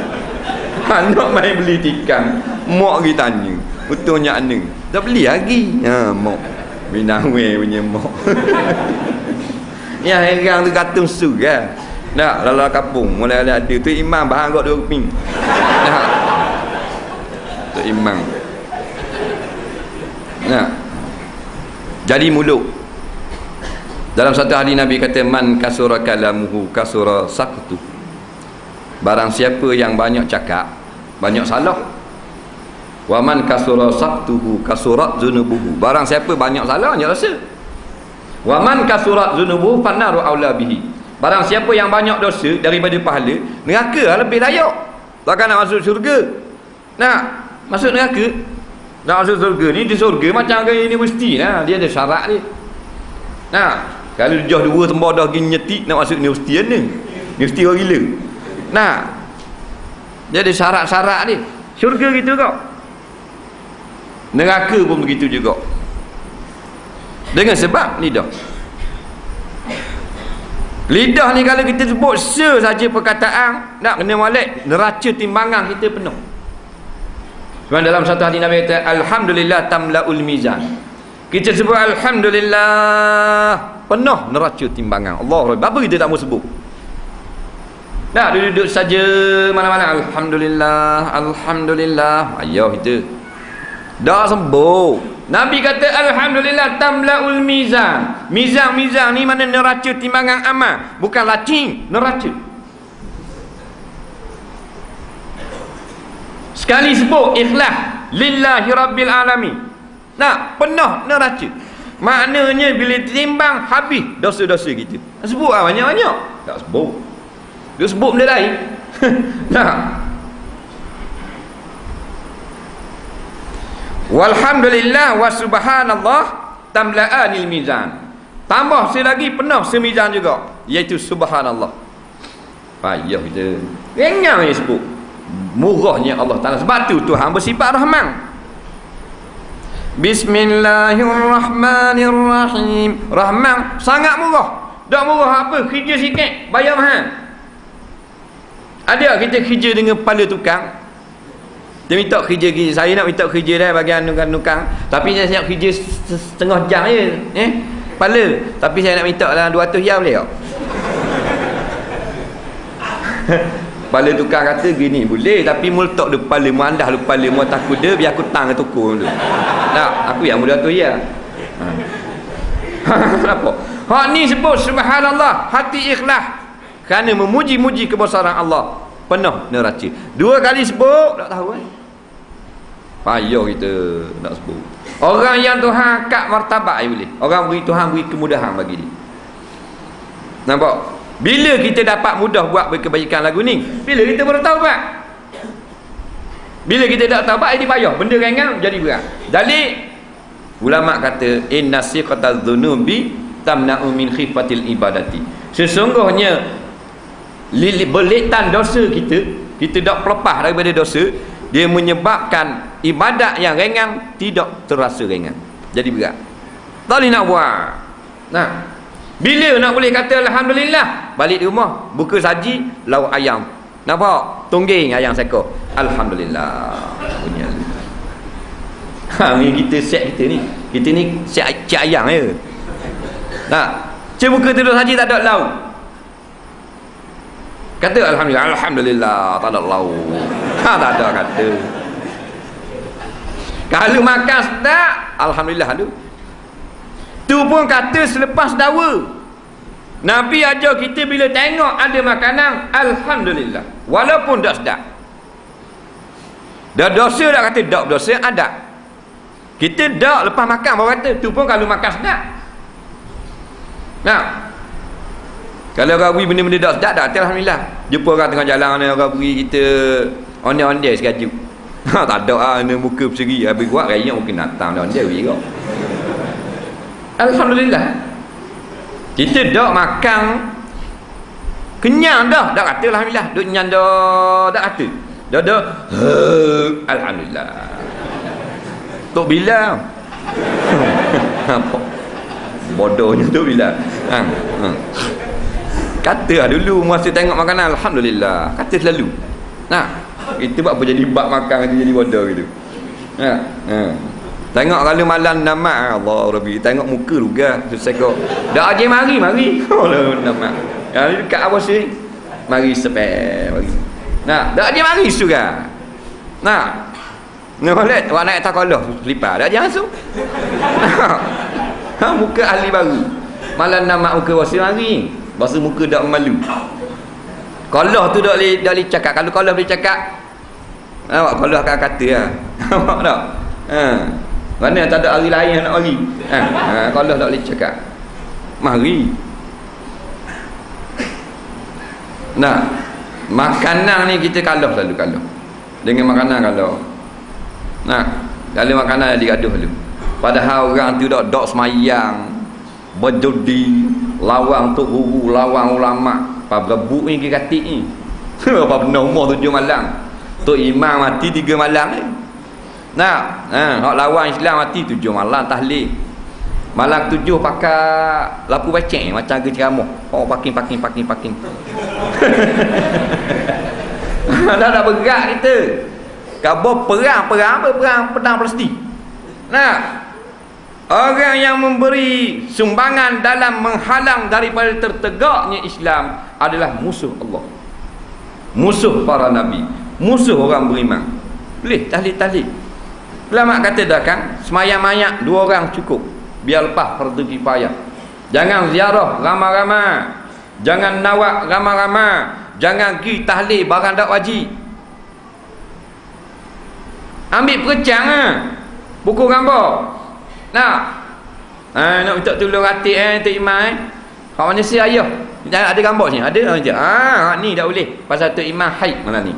Anak main beli tikam. Mak pergi tanya. Untungnya ni. Dah beli lagi. Mak. Binawe punya mak. Ya herang tu gantung su kan. Nak lalu kampung mulai ada tu imam bahan kau 2 keping. Nah. Tu imam. Nah. Jadi mulut. Dalam satu hadis Nabi kata man kasura kalamuhu kasura saqtu. Barang siapa yang banyak cakap, banyak salah. Wa man kasura saqtuhu kasurat zunubuhu. Barang siapa banyak salah, banyak dosa. Wa man kasurat zunubuhu fannaru aula bihi. Barang siapa yang banyak dosa daripada pahala, neraka lebih layak. Takkan nak masuk syurga. Nak masuk neraka, nak masuk syurga ni, di syurga macam ke universiti lah, dia ada syarat dia. Nah, kalau jauh 2 tembak dah pergi nyetik nak masuk universiti ni. Universiti orang gila. Nah, dia ada syarat-syarat dia. Syurga gitu kau. Neraka pun begitu juga. Dengan sebab lidah. Lidah ni kalau kita sebut saja perkataan, nak kena molek, neraca timbangan kita penuh. Sebab dalam satu hadis Nabi kata alhamdulillah tamlaul mizan. Kita sebut alhamdulillah, penuh neraca timbangan. Allah, apa kita tak mau sebut? Nak duduk saja mana-mana alhamdulillah, alhamdulillah. Ayah kita dah sembuh. Nabi kata alhamdulillah tamlaul mizan. Mizan ni mana neraca timbangan amal, bukan lacing, neraca. Sekali sebut ikhlas lillahi rabbil alamin. Nah, penuh neraca. Maknanya bila timbang habis dosa-dosa kita. Sebut banyak-banyak. Tak sebut. Dia sebut benda lain. Nah. Walhamdulillah wa subhanallah tamla'anil mizan. Tambah selagi penuh semizan juga, iaitu subhanallah. Payah kita. Ringan dia sebut. Murahnya Allah Ta'ala. Sebab tu Tuhan bersifat Rahman. Bismillahirrahmanirrahim. Rahman sangat murah. Tak murah apa? Kerja sikit bayar mahal. Ada kita kerja dengan kepala tukang. Dia minta kerja, saya nak minta kerja dah bagian nukang, tapi saya nak kerja setengah jam je, kepala, tapi saya nak minta lah 200 riyal boleh tak? Kepala tukang kata gini, boleh, tapi meletak dia kepala, muandah dia kepala, mu takut dia, biar aku tang toko dulu. Tak, aku yang mudah tu ya. Kenapa? Hak ni sebut subhanallah, hati ikhlas kerana memuji-muji kebesaran Allah, penuh neraca. 2 kali sebut tak tahu payah kita nak sebut. Orang yang Tuhan angkat martabat boleh. Orang beri, Tuhan beri kemudahan bagi dia. Nampak? Bila kita dapat mudah buat kebaikan lagu ni? Bila kita bertaubat. Bila kita tak taubat jadi payah, benda ringan jadi berat. Dalil ulama kata inna siqataz dzunubi tamna'u min khifatil ibadati. Sesungguhnya belitan dosa kita tak pelepah daripada dosa, dia menyebabkan ibadat yang ringan tidak terasa ringan, jadi berat. Tak boleh nak buat. Nah, bila nak boleh kata alhamdulillah, balik di rumah buka saji lauk ayam, nampak tungging ayam sekor, alhamdulillah punya. Ni kita set kita ni set cik ayam je. Nah, cik buka tidur saji tak ada lauk, kata alhamdulillah tak ada lauk. Tak ada kata. Kalau makan sedap, alhamdulillah tu. Tu pun kata selepas dawa. Nabi ajar kita bila tengok ada makanan, alhamdulillah, walaupun tak sedap. Dah dosa tak kata tak berdosa, ada. Kita tak lepas makan baru kata, tu pun kalau makan sedap. Nah, kalau orang beri benda-benda tak sedap, tak kata alhamdulillah. Jumpa orang tengah jalan ni, orang beri kita ondel-ondel sekejap. Tak ada ana muka berseri, habis buat raya mungkin datang dah ondel beri kau. Alhamdulillah. Kita dak makan kenyang dah, tak kata alhamdulillah. Duk kenyang dah, tak kata. Dah. Alhamdulillah. Tok bila. Apa? Bodohnya tu bila. Kata dulu masa tengok makanan alhamdulillah, kata selalu. Nah, kita buat apa jadi bab makan jadi bodoh gitu. Tengok kalau malam namak Allah Rabbi, tengok muka juga selesai kau. Dak aje mari. Allah namak. Yang dekat apa sih? Mari sepek mari. Nah, dak aje mari juga. Nah. Nolak awak naik takolah selipar. Dak aje langsung. Muka ahli baru. Malam namak muka wasi mari. Bahasa muka dak malu. Kalau tu dak boleh cakap. Kalau kalau boleh cakap, awak kalau akan kata lah. Nampak tak? Mana tak ada hari lain nak mari. Kalau tak boleh cakap, mari. Nah, makanan ni kita kalah selalu kalah. Dengan makanan kalah. Nah, kalau makanan digaduh dulu. Padahal orang tu dok semayang, berjudi, lawang tok guru, lawang ulama, apa berebut ni katik ni. Apa benar umur 7 malam. Tok imam mati 3 malam ni. Nah, hak lawan Islam mati 7 malam tahlil. Malam 7 pakai lapu baceng macam ke ceramah. Oh parking. Dah berat kita. Kau perang pedang plastik. Nah, orang yang memberi sumbangan dalam menghalang daripada tertegaknya Islam adalah musuh Allah, musuh para nabi, musuh orang beriman. Boleh tahlil. Ulama kata dah kan, semayang mayat 2 orang cukup, biar lepas fardu kifayah. Jangan ziarah ramai-ramai, jangan nawak ramai-ramai, jangan pergi tahlil barang tak wajib. Ambil percang buku gambar. Nak minta tolong atik Tok Imam Hak mana si ayah? Ada gambar sini, ada je. Ni tak boleh. Pasal Tok Imam haid malam ni.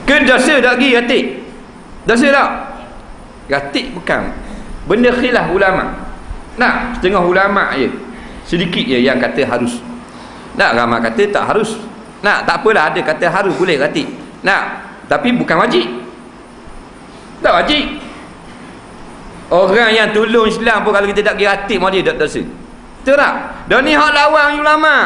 Ke dosa tak pergi atik? Dosa tak? Atik bukan. Benda khilaf ulama. Setengah ulama je. Sedikit je yang kata harus. Ramai kata tak harus. Tak apalah, ada kata harus boleh atik. Tapi bukan wajib. Tak wajib. Orang yang tolong Islam pun kalau kita tak kira hati mau dia tak dosa. Betul tak? Dan ni hak lawan ulama.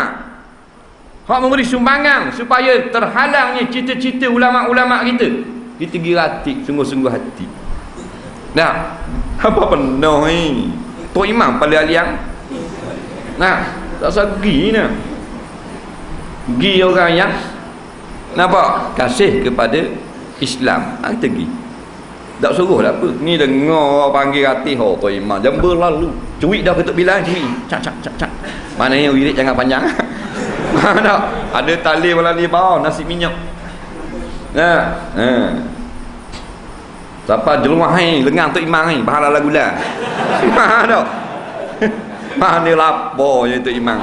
Hak memberi sumbangan supaya terhalangnya cita-cita ulama-ulama kita. Kita kira hati, sungguh-sungguh hati. Apa penuh ni? Tok Imam paling aliang. Tak sagi ni. Gi orang yang nampak kasih kepada Islam. Kita pergi. Tak suruh lah apa. Ni dengar panggil hati Tok Imam jam berlalu. Cuit dah ketuk bilang cuit. Cak. Maknanya wirid jangan panjang. Tak. Ada tali malam ni bawah nasi minyak. Siapa jeluah ni lengang Tok Imam ni bahala lagu lah. Tak. Mana lapor je Tok Imam.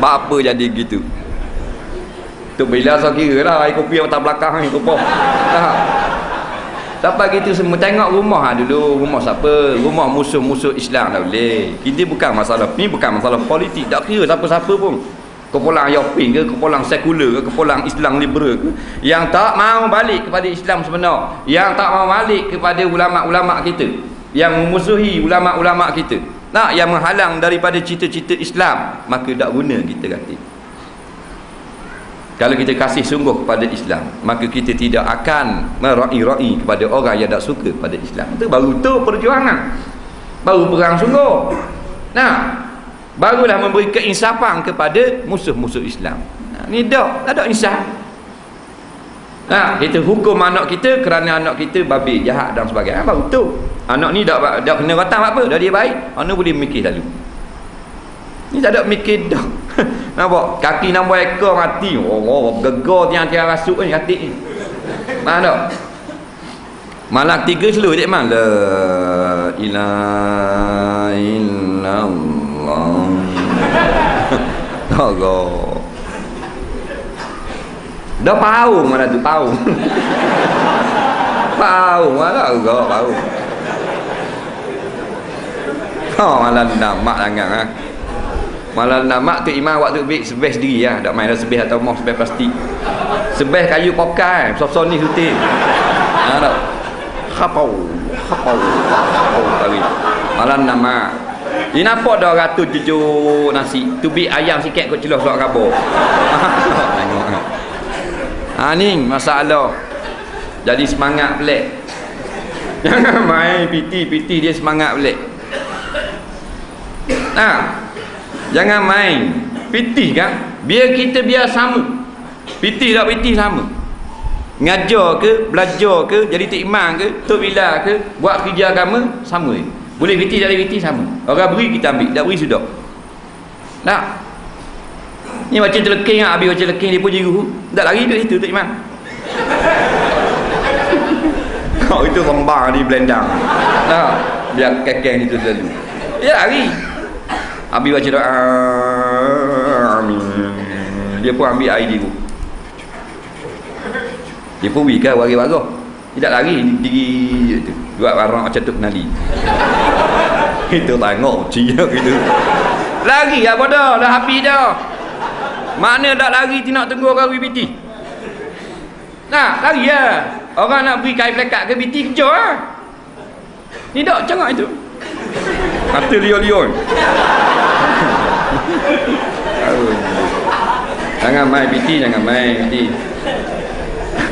Bapa jadi gitu. Tu bila saya kira lah air kopi atas belakang ni kopoh. Sampai gitu semua tengok rumah dulu. Rumah siapa? Rumah musuh-musuh Islam tak boleh. Ini bukan masalah, ni bukan masalah politik. Tak kira siapa-siapa pun. Kepulauan Yoping ke, kepulauan sekular ke, kepulauan Islam liberal ke, yang tak mau balik kepada Islam sebenar, yang tak mau balik kepada ulama-ulama kita, yang memusuhi ulama-ulama kita, yang menghalang daripada cita-cita Islam, maka tak guna kita kata. Kalau kita kasih sungguh kepada Islam, maka kita tidak akan merai-rai kepada orang yang tak suka pada Islam. Itu baru tu perjuangan. Baru perang sungguh. Barulah memberi keinsafan kepada musuh-musuh Islam. Ni tak ada insaf. Kita hukum anak kita kerana anak kita babi, jahat dan sebagainya. Baru tu. Anak ni dah kena ratang apa? Dah dia baik. Anak boleh mikir lalu. Ni tak ada mikir dah. Nampak? Kaki 6 ekor mati. Oh, gegar tiang-tiang rasuk ni kaki ni. Mana tak? Malak 3 slow je memang. La ilaha illallah. Allah. Dah paung mana tu paung. Paung mana agak paung. Malah namak sangat Malah namak tu Imam waktu ambil sebeh sendiri tak main dah sebeh atau mau sebeh plastik. Sebeh kayu pokai, besar-besar ni suti. Tak. Khapau tadi. Malah namak. Dia nampak dah ratus jujuk nasi. Tubik ayam sikit kau celah suak kabur. Tengok. Ni masalah. Jadi semangat pelik. Jangan main piti dia semangat pelik. Jangan main pitih kan, biar kita biar sama. Pitih tak pitih sama. Ngajar ke, belajar ke, jadi Tok Imam ke, Tok Bilal ke, buat kerja agama sama. Boleh pitih tak boleh pitih sama. Orang beri kita ambil, tak beri sudah. Ni macam teleking habis macam teleking dia pun jiru. Tak lari duduk situ Tok Imam. Itu lembang di belendang. Biar kekeng itu selalu. Ya lari. Habis baca doa amin. Dia pun ambil air dia. Dia pun pergi ke warga-warga. Tidak lari diri tu. Buat barang macam tu nali. Itu tengok ciak gitu. Lari apa dah habis dah. Mana tak lari nak tunggu orang BT. Lari lah. Orang nak beri kain plekat ke BT kejar lah. Ni tak cengak itu. Mata liur-liur. Jangan main PT, jangan main PT.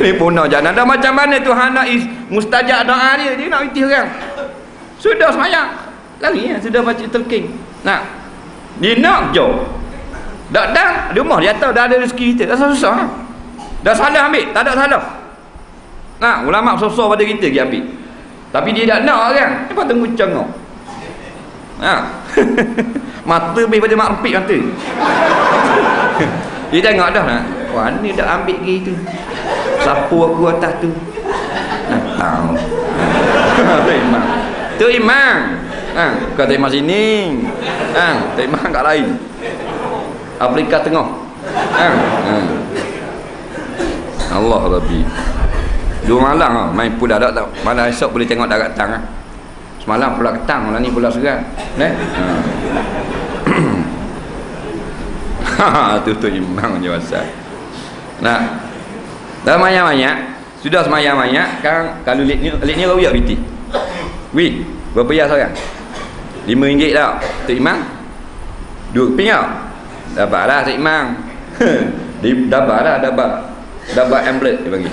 Ni pun nak jangan ada macam mana Tuhan nak mustajab doa dia. Dia nak PT orang. Sudah semayang. Lari ya, sudah baca telking. Dia nak jauh. Dah rumah dia tahu dah ada rezeki kita. Dah susah. Dah salah ambil, tak ada salah. Nah, ulama besar pada kita pergi ambil. Tapi dia tak nak kan. Apa tunggu cengok. Ha. Mata lebih pada mak rempit mata. Dia tengok dah nak. Wah, ni dah ambil gitu. Sapu aku atas tu. Nah, tahu. Tu imam. Tu imam. Ha, bukan tu imam sini. Ha, tu imam kat lain. Afrika Tengah. Ha. Ha. Allah Rabbi. 2 malam main pula dak tak. Malam esok boleh tengok dah kat tang ah. Semalam pula ketang, malam ni pula serat. Ha. Tu imam je pasal. Nah. Dah banyak-banyak, sudah semayang-banyak, kan kalau lek ni rawiak biti. Wi, berapa ya seorang? RM5 dah. Tu imam. 2 keping tau. Dapatlah tu imam. Dapat emblet dia bagi.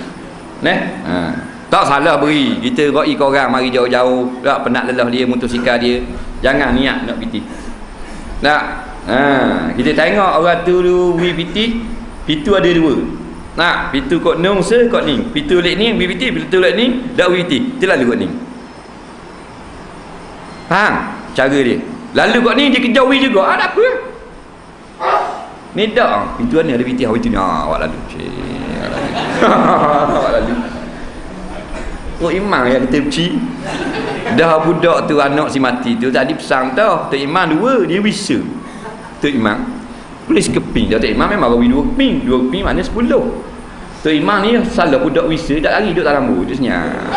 Neh. Ha. Tak salah beri. Kita roi korang mari jauh-jauh, tak penat lelah dia motosikal dia. Jangan niat nak piti. Tak. Ha, kita tengok orang tu wi piti, pitu ada 2. Nah, pitu kok nung se kok ning. Pitu lek ni wi piti, pitu lek ni dak wi piti. Terlalu kok ning. Faham cara dia? Lalu kok ni dia kejar wi juga. Ada apa? Ni dak. Pitu ni ada piti, awak tu ni. Awak lalu. Awak lalu. Oh imam yang kita uci. Dah budak tu anak si mati tu tadi pesang tau. Tu imam 2 dia bisa. Tu imam polis keping dah. Tu imam memang rawi 2 keping. 2 keping mana 10. Tu imam ni salah budak wisa dak lari duduk dalam lambu dia senyap.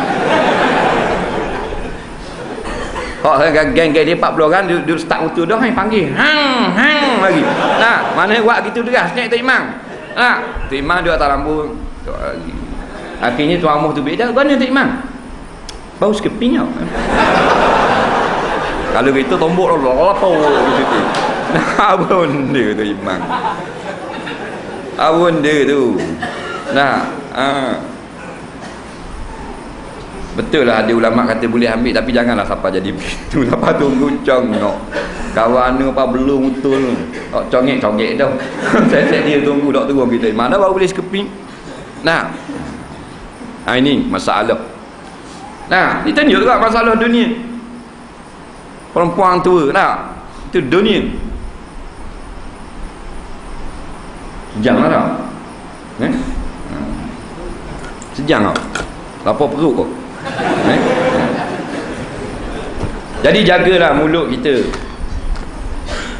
Geng-geng dia 40 orang duduk start motor dah panggil. Hang lagi. Nah, mana buat gitu deras naik tu imam. Nah, tu imam duduk atas lambu. Tu lagi. Akhirnya tuan Amuh tu beda. Mana tu imam? Bau sekeping tau. Kalau gitu tombok lah. Apa gitu. Nah, benda tu imam. Benda tu. Nah, betul lah ada ulama kata boleh ambil, tapi janganlah siapa jadi begitu. Siapa tunggu congok. Kawan ni apa belum betul. Congek-congek dah. Saya dia tunggu dok turun kita. Mana baru boleh sekeping. Nah. Ini masalah. Nah, kita tunjuk juga masalah dunia. Perempuan tua, nah, itu dunia. Sejam lah. Sejam tau. Lapar perut kau. Jadi jagalah mulut kita.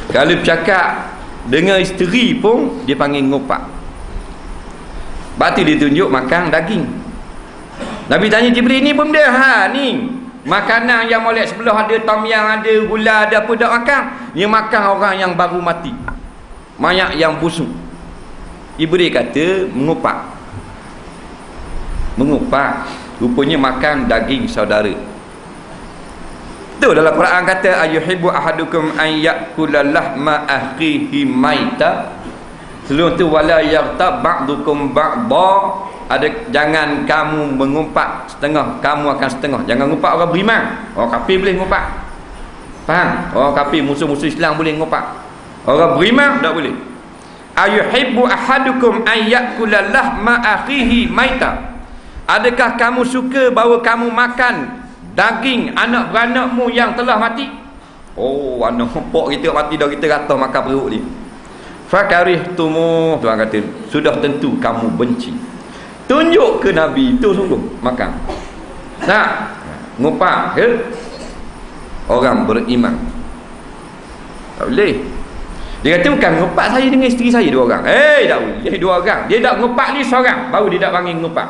Kalau bercakap dengan isteri pun dia panggil ngopak. Berarti dia tunjuk makan daging. Nabi tanya Jibril, ni pun dia ni makanan yang molek sebelah ada tom yang ada gula ada apa dak makan. Ni makan orang yang baru mati, mayat yang busuk. Jibril kata mengupak rupanya makan daging saudara. Tu dalam Quran kata ayuhibbu ahadukum an ya'kula lahma akhihi maita. Sebelum tu wala yaghtab ba'dukum ba'dha. Jangan kamu mengumpat setengah, kamu akan setengah. Jangan ngumpat orang beriman. Orang kafir boleh ngumpat. Faham? Orang kafir musuh-musuh Islam boleh ngumpat. Orang beriman tak boleh. Ayuhibbu ahadukum an ya'kula lahma akhihi maita. Adakah kamu suka bahawa kamu makan daging anak beranakmu yang telah mati? Oh, anak pok kita mati dah, kita kata makan perut dia. Fakarihtumu, Tuhan kata sudah tentu kamu benci. Tunjuk ke Nabi itu sungguh makan. Nah, ngumpat ke orang beriman. Tak boleh. Dia kata bukan ngumpat saya dengan isteri saya 2 orang. Tak boleh 2 orang. Dia tak ngumpat ni seorang, baru dia tak panggil ngumpat.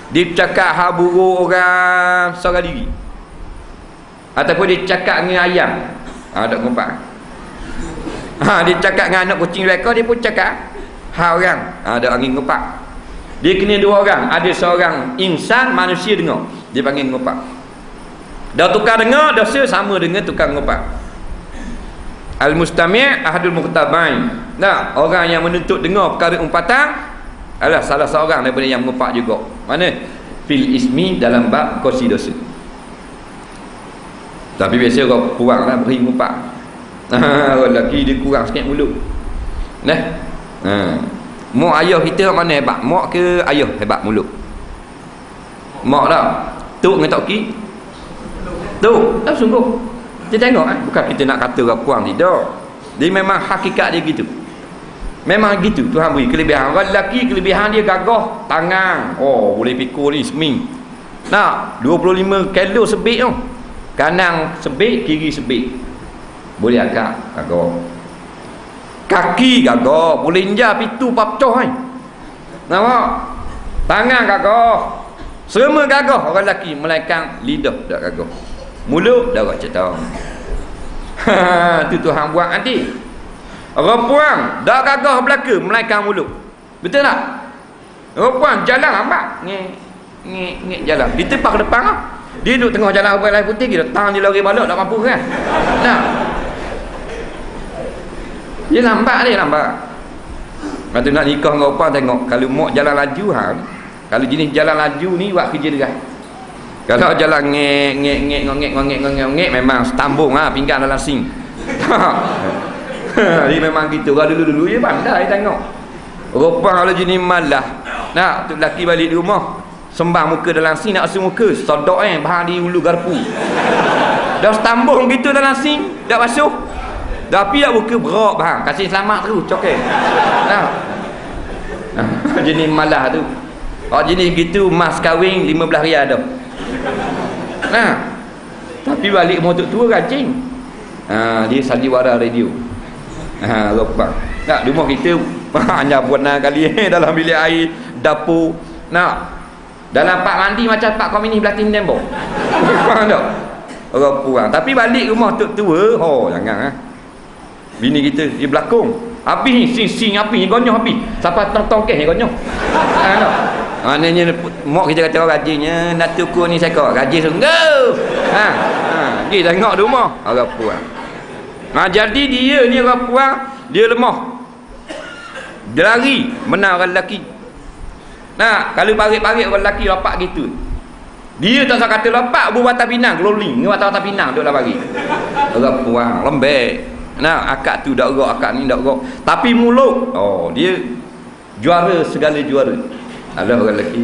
Dia cakap hal buruk orang seorang diri. Ataupun dia cakap dengan ayam. Tak ngumpat. Dia cakap dengan anak kucing lekor, dia pun cakap hal orang. Ada angin ngumpat. Dia kena 2 orang. Ada seorang insan manusia dengar, dia panggil ngumpat. Dah tukar dengar, dosa sama dengan tukar ngumpat. Al-mustami' ahadul muqtabain. Nah, orang yang menuntut dengar perkara umpatan adalah salah seorang daripada yang ngumpat juga. Mana? Fil ismi, dalam bab kursi dosa. Tapi biasa orang kuranglah beri ngumpat. Orang lelaki dia kurang sikit mulut. Mak ayah kita mana hebat? Mak ke ayah hebat mulut? Mak dah. Tok dengan tok ki. Tu, tak sungguh. Kita tengok bukan kita nak kata orang puang tidak. Dia memang hakikat dia gitu. Memang gitu Tuhan beri kelebihan. Orang lelaki kelebihan dia gagah tangan. Oh, boleh pikul ni seming. Nak 25 kilo sebik tu. Kanan sebik, kiri sebik. Boleh agak gagah. Kaki gagah, boleh injak pitu papcoh kan. Nampak? Tangan gagah. Semua gagah orang lelaki, melainkan lidah tak gagah. Mulut dah buat cerita. Tu Tuhan buat nanti. Orang puang dah gagah belaka, melainkan mulut. Betul tak? Orang puang jalan lambat, ngek jalan. Di tempat ke depan lah. Dia duduk tengah jalan apa lain putih, kita tang dia lari balok tak mampu kan. Nah. Dia lambat. Lepas tu nak nikah dengan orang tengok kalau mak jalan laju kalau jenis jalan laju ni buat kerja deras. Kalau jalan ngek memang setambung pinggan dalam sing. Dia memang gitu. Kalau dulu dia pandai tengok. Rupang kalau jenis malah nak tu lelaki balik di rumah sembang muka dalam sing nak asuh muka sodok bahan di ulu garpu. Dah setambung gitu dalam sing dah basuh. Tapi dah buka berak bang. Kasih selamat terus cokek. Nah. Jenis malah tu. Jenis gitu mas kahwin 15 riyal dah. Nah. Tapi balik motor tua rajin. Dia sandiwara radio. Lepang. Nak rumah kita hanya buat kali dalam bilik air, dapur. Nak dalam pak mandi macam pak komini Platin Dembo. Faham tak? Orang puang. Tapi balik rumah tok tua, jangan bini kita dia berlakon. Habis ni sing api ni gonyoh api. Sampai tong-tong kes ni gonyoh. Tak? Maknanya mak kita kata orang rajinnya nak tukur ni sekor. Gaji sungguh. Pergi tengok di rumah orang puang. Jadi dia ni orang puang, dia lemah. Dia lari menang orang lelaki. Nah, kalau parit-parit orang lelaki lapak gitu. Dia tak usah kata lapak buatan Pinang, rolling ni buatan Pinang duk lah bagi. Orang puang lembek. Nah, akak tu dak gerak, akak ni dak gerak. Tapi mulut, dia juara segala juara. Ada orang lelaki.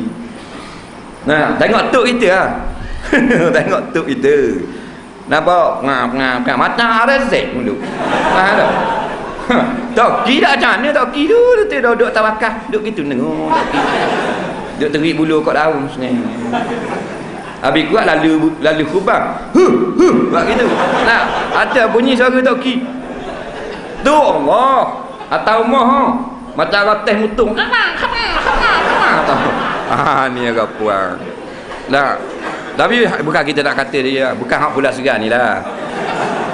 Nah, tengok tok kita tengok tok kita. Nampak ngap mata rezek mulut. Faham tak? Toki dak macam mana toki tu duduk tawakal, duduk gitu tengok toki. Duduk terik bulu kat daun senang. Habis kuat lalu kubang. Buat gitu. Nah, ada bunyi suara toki. Tu Allah. Atau moh. Macam roteh mutung. Ni agak puang. Nah, tapi bukan kita nak kata dia, bukan hak pula segan ni lah.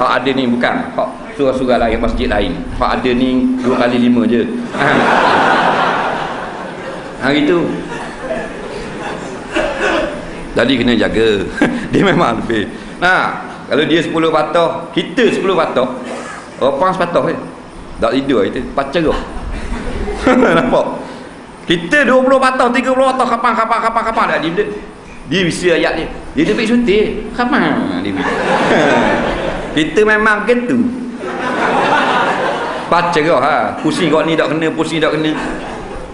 Hak ada ni bukan hak surah-surah lain masjid lain. Hak ada ni 2 kali 5 je. Gitu. Jadi kena jaga. Dia memang lebih. Nah, kalau dia 10 patah, kita 10 patah, orang sepatah tak tidur kita pacarah. Nampak? Kita 20 patah, 30 patah, kapan dah dia bisa ayat dia. Dia tepi suntik. Kapan dia bisa. Kita memang gitu. Pacarah pusing kau ni tak kena, pusing tak kena.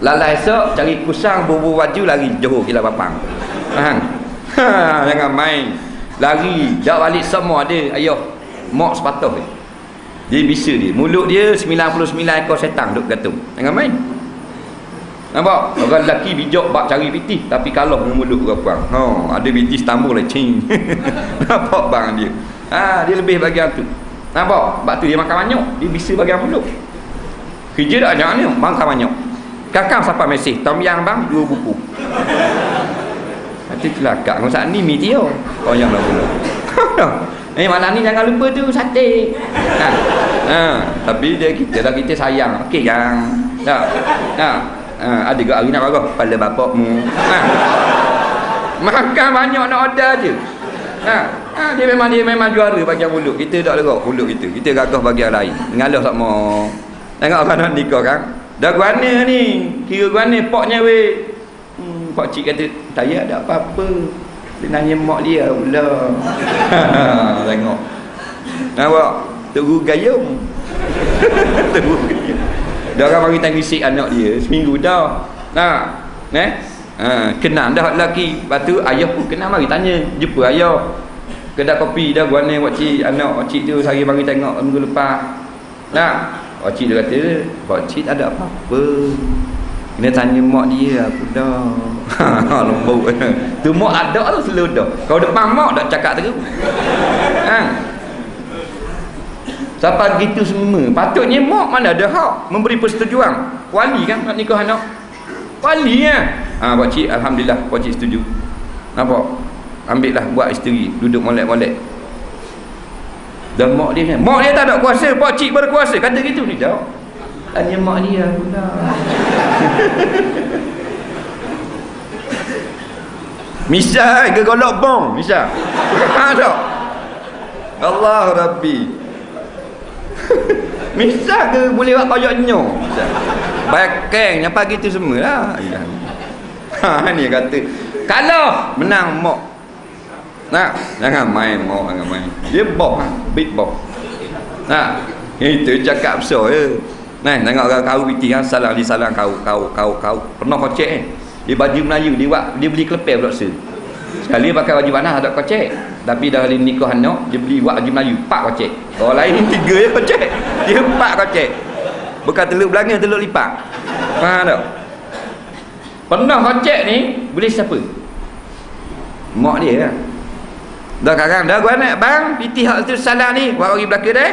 Lalai esok cari kusang bubu baju lari Johor Kilang Papang. Jangan main lari dah balik semua ada ayah mak sepatah dia bisa dia mulut dia 99 ekor setan duk gantung. Jangan main. Nampak orang lelaki bijak bak cari pitih tapi kalah dengan mulut orang puang. Ada pitih setambul lecing. Nampak bang dia. Dia lebih bagian tu. Nampak bak tu dia makan banyak, dia bisa bagian mulut. Kerja tak jangan ni makan banyak. Kakak siapa mesej tom yang bang 2 buku. Nanti celaka kau saat ni mi dia. Yang lah pula. Malam ni jangan lupa tu sate. Tapi kita sayang. Okey yang. Ada ke hari nak marah kepala bapakmu. Makan banyak nak order je. Dia memang juara bagian mulut. Kita tak lerok mulut kita. Kita gagah bagian lain. Ngalah sama. Tengok orang nak nikah kan. Dah guana ni. Kira guana poknya weh. Pak cik kata tak payah ada apa-apa. Dia nanya mak dia pula. Tengok. Nampak? Terus gayung. Terus gayung. Dia orang bagi tang bisik anak dia seminggu dah. Kenal dah lelaki. Lepas tu ayah pun kenal, mari tanya, jumpa ayah kedai kopi dah, guana pakcik, anak pakcik tu sehari mari tengok minggu lepas. Nah, pakcik dia kata, pakcik tak ada apa-apa, kena tanya mak dia aku dah. Lembut. Tu mak ada tu selalu dah. Kau depan mak dak cakap terus. Sampai gitu semua. Patutnya mak mana ada hak memberi persetujuan. Wali kan nak nikah anak. Wali pakcik alhamdulillah pakcik setuju. Nampak? Ambillah buat isteri, duduk molek-molek. Dan mak dia tak ada kuasa, pakcik berkuasa. Kata gitu ni dah. Tanya mak dia pula. Misal ke golok bom, misal. Tak. Allah Rabbi. Misal ke boleh buat koyoknya. Bakang apa gitu semualah. Ni kata kalau menang mak. Nah, jangan main mak, jangan main. Dia boh, big boh. Nah, itu cakap besar je. Nah, tengok kau piti kan salah kau. Pernah kocek dia baju Melayu dia beli kelepek pula se. Sekali pakai baju panas ada kocek. Tapi dah kali nikah anak dia beli baju Melayu 4 kocek. Orang lain 3 je kocek. Dia 4 kocek. Bukan teluk belanga, teluk lipat. Faham tak? Pernah kocek ni boleh siapa? Mak dia kan. Dah sekarang dah gua nak bang piti hak tu salah ni buat orang belaka dah.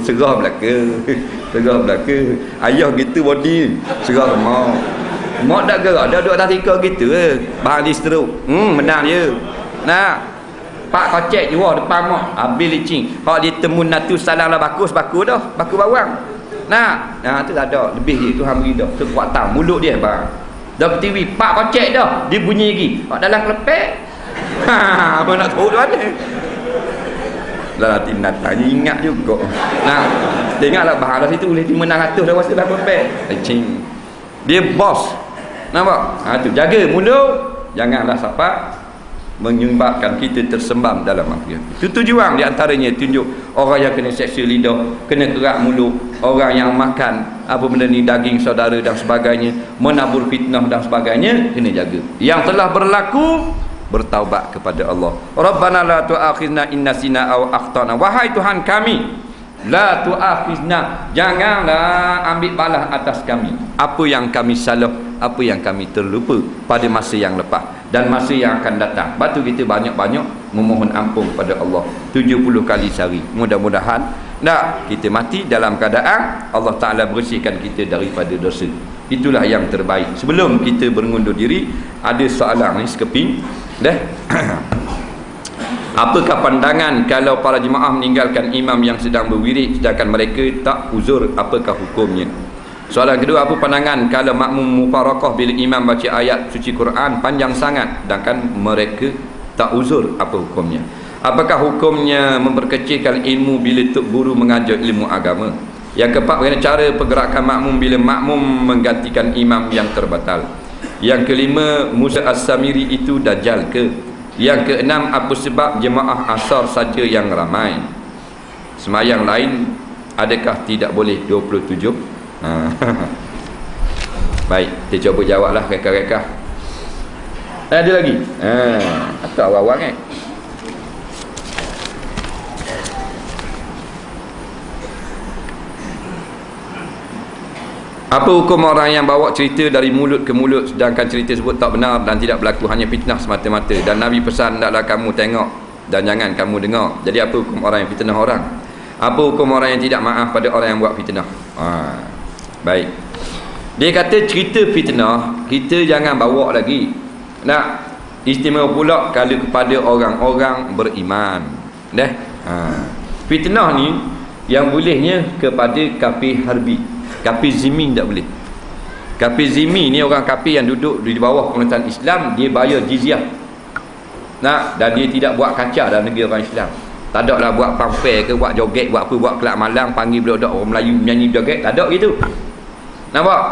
Serah belaka. Ayah gitu body serah mak tak gerak dah duduk atas tika gitu bahan di stroke menang je. Nah pak kocek jual depan mak habis licin hak dia temu natu salah lah baku dah baku bawang. Nah tu tak ada lebih je Tuhan beri dah kekuatan mulut dia bang dah TV pak kocek dah dia bunyi lagi hak dalam kelepek. Apa nak tahu tu mana lah nanti nak tanya ingat juga. Nah tengoklah bahan dah situ boleh 500 dah rasa dah kelepek licin dia bos. Nampak? Tu jaga mulut janganlah sampai menyebabkan kita tersembam dalam mafian. Itu tujuan di antaranya tunjuk orang yang kena seksual lidah, kena kerak mulut, orang yang makan apa benda ni daging saudara dan sebagainya, menabur fitnah dan sebagainya, kena jaga. Yang telah berlaku bertaubat kepada Allah. Rabbana la tu'akhizna in nasina aw akhtana. Wahai Tuhan kami, la tu'akhizna, janganlah ambil balas atas kami apa yang kami salah, apa yang kami terlupa pada masa yang lepas dan masa yang akan datang. Lepas tu kita banyak-banyak memohon ampun pada Allah 70 kali sehari. Mudah-mudahan tak kita mati dalam keadaan Allah Ta'ala bersihkan kita daripada dosa. Itulah yang terbaik. Sebelum kita mengundur diri, ada soalan ni sekeping dah. Apakah pandangan kalau para jemaah meninggalkan imam yang sedang berwirid sedangkan mereka tak uzur, apakah hukumnya? Soalan kedua, apa pandangan kalau makmum mufarakah bila imam baca ayat suci Quran panjang sangat sedangkan mereka tak uzur, apa hukumnya? Apakah hukumnya memperkecilkan ilmu bila tok guru mengajar ilmu agama? Yang keempat, bagaimana cara pergerakan makmum bila makmum menggantikan imam yang terbatal? Yang kelima, Musa As-Samiri itu dajjal ke? Yang keenam, apa sebab jemaah asar saja yang ramai? Semayang lain adakah tidak boleh 27? Baik, kita cuba jawablah reka-reka. Ada lagi? Atau awal-awal Apa hukum orang yang bawa cerita dari mulut ke mulut sedangkan cerita tersebut tak benar dan tidak berlaku, hanya fitnah semata-mata? Dan Nabi pesan, hendaklah kamu tengok dan jangan kamu dengar. Jadi apa hukum orang yang fitnah orang? Apa hukum orang yang tidak maaf pada orang yang buat fitnah? Baik. Dia kata cerita fitnah kita jangan bawa lagi. Nak istimewa pula kalau kepada orang-orang beriman. Fitnah ni yang bolehnya kepada kafir harbi. Kafir zimmi tak boleh. Kafir zimmi ni orang kafir yang duduk di bawah pemerintahan Islam, dia bayar jizyah. Dan dia tidak buat kacau dalam negeri orang Islam. Tak ada lah buat pamper ke, buat joget, buat apa, buat kelab malang, panggil budak-budak orang Melayu menyanyi joget, tak ada gitu. Nampak?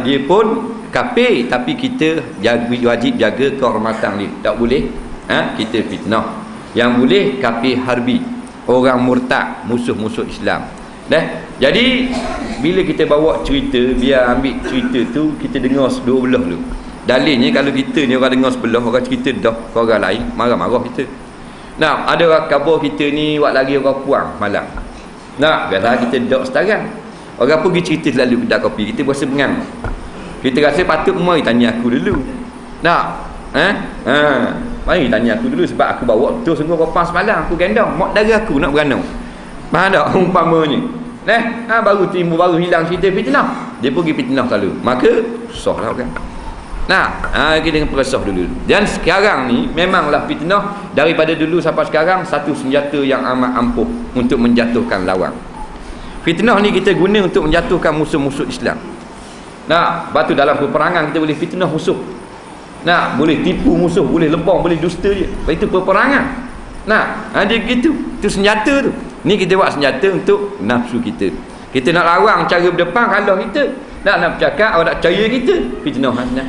Dia pun kafir tapi kita wajib jaga kehormatan dia. Tak boleh kita fitnah. Yang boleh kafir harbi, orang murtad, musuh-musuh Islam. Jadi bila kita bawa cerita, biar ambil cerita tu kita dengar dua belah dulu. Dalilnya kalau kita ni orang dengar sebelah, orang cerita dah ke orang lain, marah-marah kita. Nah, ada orang khabar kita ni buat lagi orang puang malam. Nah, biasa kita dak setarang. Orang pergi cerita selalu kedai kopi, kita berasa bengang. Kita rasa patut mari tanya aku dulu. Nah, mari tanya aku dulu sebab aku bawa betul sungguh kopang semalam aku gendong, mak dara aku nak beranau. Faham tak umpamanya? Baru timbul, baru hilang cerita fitnah. Dia pergi fitnah selalu. Maka susahlah kan. Kita dengan perasah dulu. Dan sekarang ni memanglah fitnah daripada dulu sampai sekarang satu senjata yang amat ampuh untuk menjatuhkan lawan. Fitnah ni kita guna untuk menjatuhkan musuh-musuh Islam. Lepas tu dalam peperangan kita boleh fitnah musuh. Boleh tipu musuh, boleh lebong, boleh dusta dia. Itu peperangan. Dia gitu. Itu senjata tu. Ni kita buat senjata untuk nafsu kita. Kita nak lawan cara berdepan kalah kita. Nak bercakap, orang nak percaya kita, fitnah hasnah.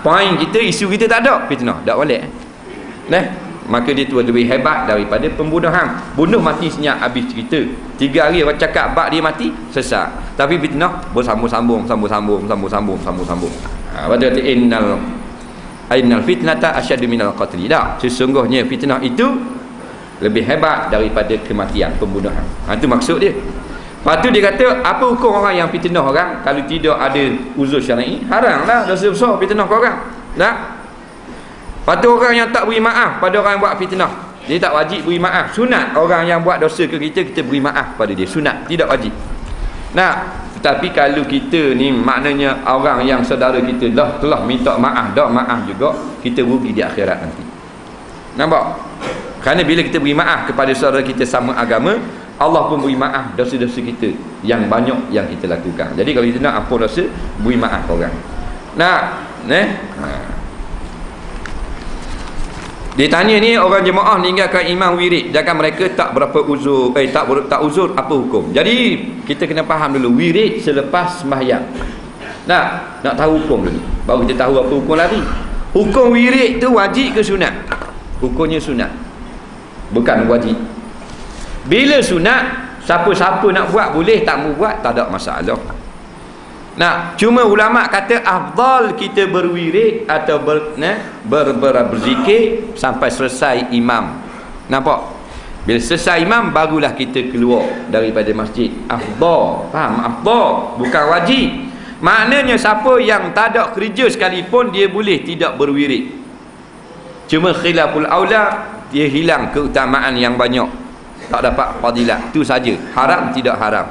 Poin kita, isu kita tak ada, fitnah. Tak boleh. Maka dia tu lebih hebat daripada pembunuhan. Bunuh mati senyap habis cerita. 3 hari orang cakap bak dia mati, sesat. Tapi fitnah bersambung-sambung. Pada kata innal fitnata asyaddu minal qatli. Sesungguhnya fitnah itu lebih hebat daripada kematian, pembunuhan. Itu maksud dia. Lepas tu dia kata, apa hukum orang yang fitnah orang kalau tidak ada uzur syar'i? Haramlah, dosa besar fitnah orang. Lepas tu orang yang tak beri maaf pada orang yang buat fitnah, dia tak wajib beri maaf. Sunat orang yang buat dosa ke kita beri maaf pada dia. Sunat, tidak wajib. Tetapi kalau kita ni maknanya orang yang saudara kita telah minta maaf, dah maaf juga, kita rugi di akhirat nanti. Nampak? Kerana bila kita beri maaf kepada saudara kita sama agama, Allah pun beri maaf dosa-dosa kita yang banyak yang kita lakukan. Jadi kalau kita nak ampun dosa, beri maaf orang. Dia tanya ni, orang jemaah meninggalkan imam wirid, jangan mereka tak berapa uzur, tak uzur, apa hukum? Jadi kita kena faham dulu wirid selepas sembahyang. Nak tahu hukum dulu, baru kita tahu apa hukum lari. Hukum wirid tu wajib ke sunat? Hukumnya sunat, bukan wajib. Bila sunat, siapa-siapa nak buat boleh, tak mau buat tak ada masalah. Cuma ulama kata afdal kita berwirid atau berzikir sampai selesai imam. Nampak? Bila selesai imam barulah kita keluar daripada masjid. Afdal, faham? Afdal, bukan wajib. Maknanya siapa yang tak ada kerja sekalipun dia boleh tidak berwirid. Cuma khilaful aula, dia hilang keutamaan yang banyak, tak dapat fadilat. Itu saja. Haram tidak haram,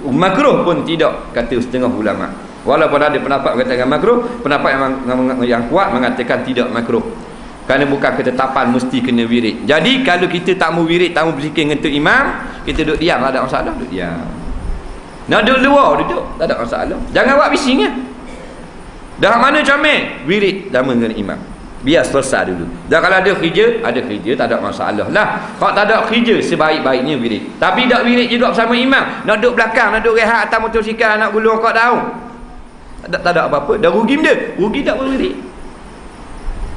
makruh pun tidak, kata setengah ulama. Walaupun ada pendapat mengatakan makruh, pendapat yang kuat mengatakan tidak makruh, kerana bukan ketetapan mesti kena wirid. Jadi kalau kita tak mau wirid, tak mau berzikir dengan imam, kita duduk diam, tak ada masalah, duduk diam. Nak duduk luar, duduk, tak ada masalah. Jangan buat bising ya. Dah mana comel, wirid sama dengan imam, biar selesai dulu. Dan kalau ada kerja, tak ada masalah lah. Kalau tak ada kerja, sebaik-baiknya wirid. Tapi tak wirid juga bersama imam, nak duduk belakang, nak duduk rehat atas motosikal, nak gulung kat daun, tak ada apa-apa, dah rugi benda. Rugi tak berwirid,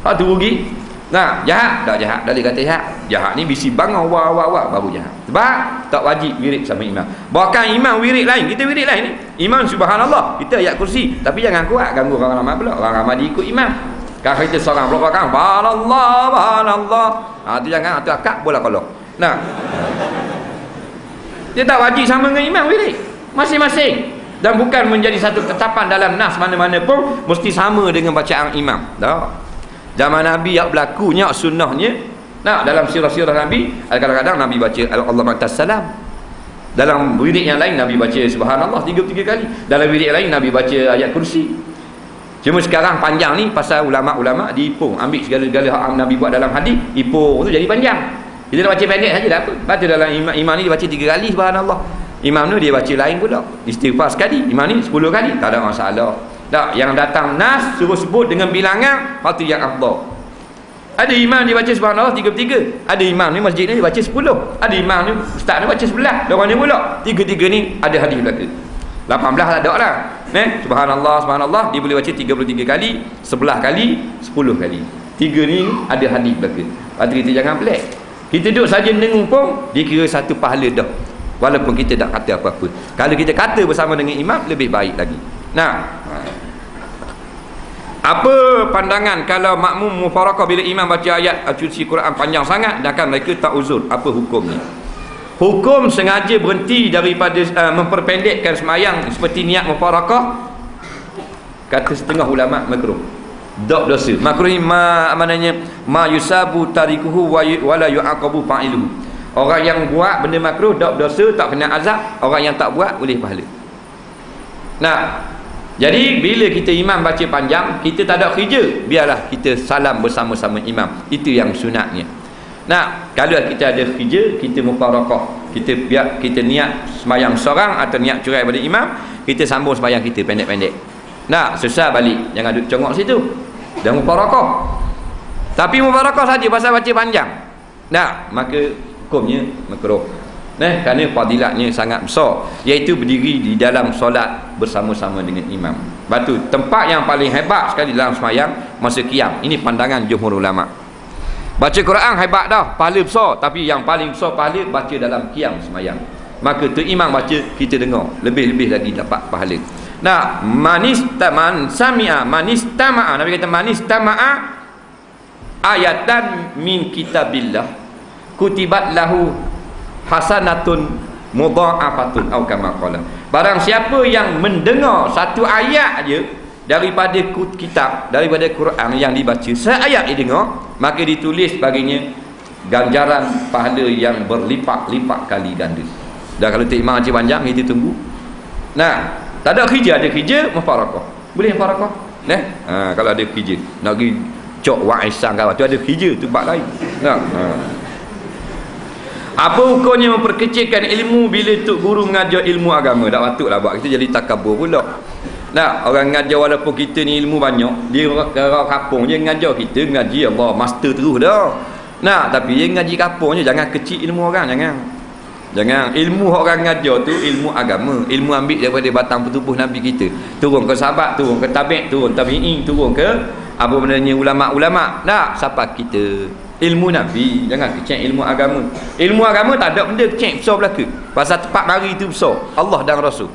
hak tu rugi. Jahat tak jahat, dalil kata jahat. Jahat ni bisi bangang wah baru jahat. Sebab tak wajib wirid sama imam. Bahkan imam wirid lain, kita wirid lain ni. Imam subhanallah, kita ayat kursi, tapi jangan kuat ganggu orang ramai pula. Orang ramai diikut imam. Kalau kita seorang belakang, subhanallah, tu jangan, tu akak bola kolok. Dia tak wajib sama dengan imam wirid, masing-masing. Dan bukan menjadi satu ketetapan dalam nas mana-mana pun mesti sama dengan bacaan imam. Zaman Nabi yang berlakunya sunnahnya. Dalam sirah-sirah Nabi, kadang-kadang Nabi baca Allahumma tassalam. Dalam wirid yang lain Nabi baca subhanallah 33 kali. Dalam wirid yang lain Nabi baca ayat kursi. Cuma sekarang panjang ni pasal ulama-ulama diipung, ambil segala-segala hak Nabi buat dalam hadis, ipung tu jadi panjang. Kita nak baca pendek saja tak apa. Baca dalam imam ni dia baca 3 kali subhanallah. Imam ni dia baca lain pula, istighfar sekali. Imam ni 10 kali, tak ada masalah. Tak, yang datang nas suruh sebut dengan bilangan, hal tu yang afdal. Ada imam dia baca subhanallah 33, ada imam ni masjid ni dia baca 10, ada imam ni ustaz ni baca 11, dia orang ni pula 33 ni ada hadis belaka. 18 tak ada lah. Subhanallah dia boleh baca 33 kali, 11 kali, 10 kali. 3 ni ada hadis belaka. Lepas tu kita jangan pelik. Kita duduk saja dengung pun dikira satu pahala dah walaupun kita tak kata apa-apa. Kalau kita kata bersama dengan imam, lebih baik lagi. Nah, apa pandangan kalau makmum mufarakah bila imam baca ayat suci Quran panjang sangat, sedangkan mereka tak uzur? Apa hukumnya? Hukum sengaja berhenti daripada memperpendekkan semayang seperti niat mufarakah, kata setengah ulama makruh. Dok dosa. Makruh ni maknanya ma yusabu tarikuhu wa la yu'aqabu fa'iluhu. Orang yang buat benda makruh dok dosa, tak kena azab. Orang yang tak buat boleh pahala. Nah, jadi bila kita imam baca panjang, kita tak ada kerja, biarlah kita salam bersama-sama imam. Itu yang sunatnya. Nah, kalau kita ada kerja, kita mufarakah, kita biar kita niat semayang seorang atau niat cerai pada imam, kita sambung semayang kita pendek-pendek. Nah, selesai balik, jangan duduk congok situ. Dan mufarakah. Tapi mufarakah saja pasal baca panjang. Nah, maka hukumnya makruh. Nah, kerana fadilatnya sangat besar, iaitu berdiri di dalam solat bersama-sama dengan imam. Batu tempat yang paling hebat sekali dalam semayang masa qiyam. Ini pandangan jumhur ulama. Baca Quran hebat dah, pahala besar, tapi yang paling besar pahala baca dalam qiyam semayang. Maka tu imam baca, kita dengar, lebih-lebih lagi dapat pahala. Nah, man sami'a, Nabi kata manistama'a ayatan min kitabillah kutibat lahu hasanatun mudha'afatun atau kama qala. Barang siapa yang mendengar satu ayat je daripada kitab, daripada Quran yang dibaca, seayat dia dengar, maka ditulis baginya ganjaran pahala yang berlipat-lipat kali ganda. Dan kalau tak imam haji panjang, kita tunggu. Nah, tak ada kerja, ada kerja mufarakah. Boleh mufarakah? Kalau ada kerja nak pergi cok wa'isang kau tu, ada kerja tu bab lain. Nah, apa hukumnya memperkecilkan ilmu bila tok guru mengajar ilmu agama? Tak patutlah buat kita jadi takabur pula. Nah, orang ngajar walaupun kita ni ilmu banyak, dia orang kampung je ngajar kita, ngaji Allah master terus dah. Nah, tapi dia ngaji kampung je, jangan kecil ilmu orang, jangan ilmu orang ngajar tu ilmu agama, ilmu ambil daripada batang petubuh Nabi kita, turun ke sahabat, turun ke tabi'in, turun ke apa benarnya ulama-ulama. Nah, siapa kita? Ilmu Nabi, jangan kecek ilmu agama. Ilmu agama tak ada benda kecek besar belaka. Pasal tempat mari itu besar, Allah dan Rasul.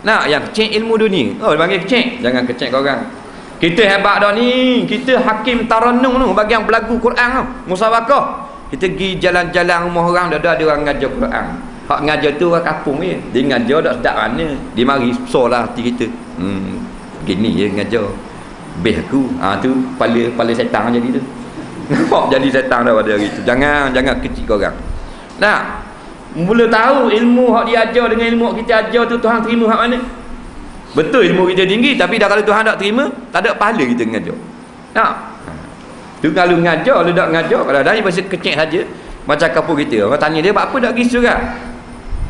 Nah, yang kecek ilmu dunia, dia panggil kecek, jangan kecek orang. Kita hebat dah ni, kita hakim tarannum tu, bagi yang belagu Quran tu, musabakah. Kita pergi jalan-jalan rumah orang, dah ada orang ngajar Quran. Hak ngajar tu orang kampung je, dia ngajar tak sedap mana, dia mari besar lah hati kita. Begini je ngajar beh aku, tu kepala setan jadi tu. Nampak jadi setan dah pada hari tu. Jangan kecil orang. Nah, mula tahu ilmu hak dia ajar dengan ilmu hak kita ajar tu Tuhan terima hak mana? Betul ilmu kita tinggi, tapi dah kalau Tuhan tak terima, tak ada pahala kita mengajar. Nah, tu kalau mengajar, kalau tak mengajar, kalau dah pasal kecil saja, macam kampung kita, orang tanya dia, apa tak pergi surat?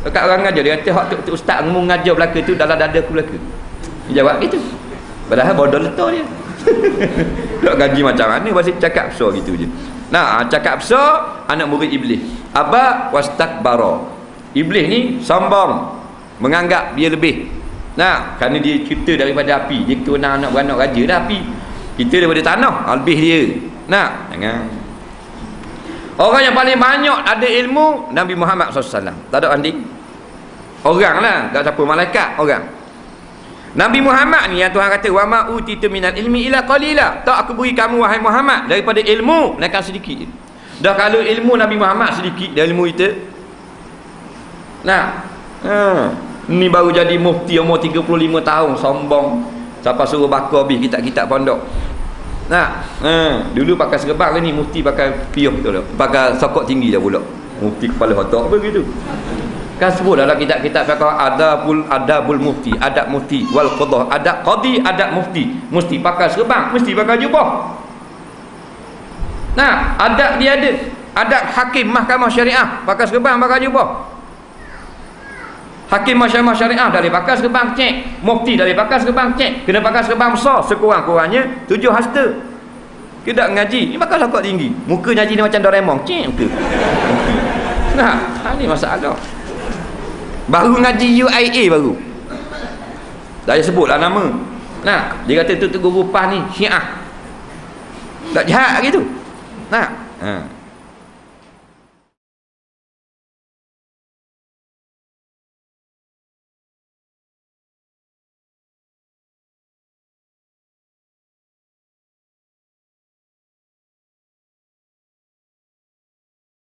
Dekat orang mengajar, dia kata hak tu ustaz ngomong mengajar belaka tu dalam dada aku belaka. Dia jawab gitu. Padahal bodoh letak dia. Tak gaji macam mana, pasal cakap besar gitu je. Nah, cakap besar anak murid iblis. Aba wastakbara. Iblis ni sombong, menganggap dia lebih. Nah, kerana dia cipta daripada api, dia keturunan anak beranak raja dah api. Kita daripada tanah, lebih dia. Nah, jangan. Orang yang paling banyak ada ilmu Nabi Muhammad SAW. Tak ada banding. Orang lah, tak siapa malaikat, orang. Nabi Muhammad ni yang Tuhan kata wa ma utitu minal ilmi illa qalila. Tak aku beri kamu wahai Muhammad daripada ilmu melainkan sedikit. Dah kalau ilmu Nabi Muhammad sedikit dari ilmu kita. Nah, ni baru jadi mufti umur 35 tahun, sombong. Siapa suruh bakar habis kitab-kitab pondok. Nah, dulu pakai serban ni, mufti pakai piuh tu lah. Pakai sokok tinggi dah pula. Mufti kepala otak apa gitu. Kan sebut dalam kitab-kitab fiqh adabul mufti, adab mufti wal qadah, adab qadi, adab mufti. Mesti pakai serban, mesti pakai jubah. Nah, adab dia ada. Adab hakim mahkamah syariah, pakai serban, pakai jubah. Hakim mahkamah syariah dari pakai serban cek, mufti dari pakai serban cek, kena pakai serban besar sekurang-kurangnya 7 hasta. Kita ngaji, ni pakai sokok tinggi. Muka ngaji ni macam Doraemon, cek muka. Nah, ni masalah. Baru ngaji UIA baru. Dah sebutlah nama. Nah, dia kata tu guru PAS ni Syiah. Tak jahat gitu. Nah,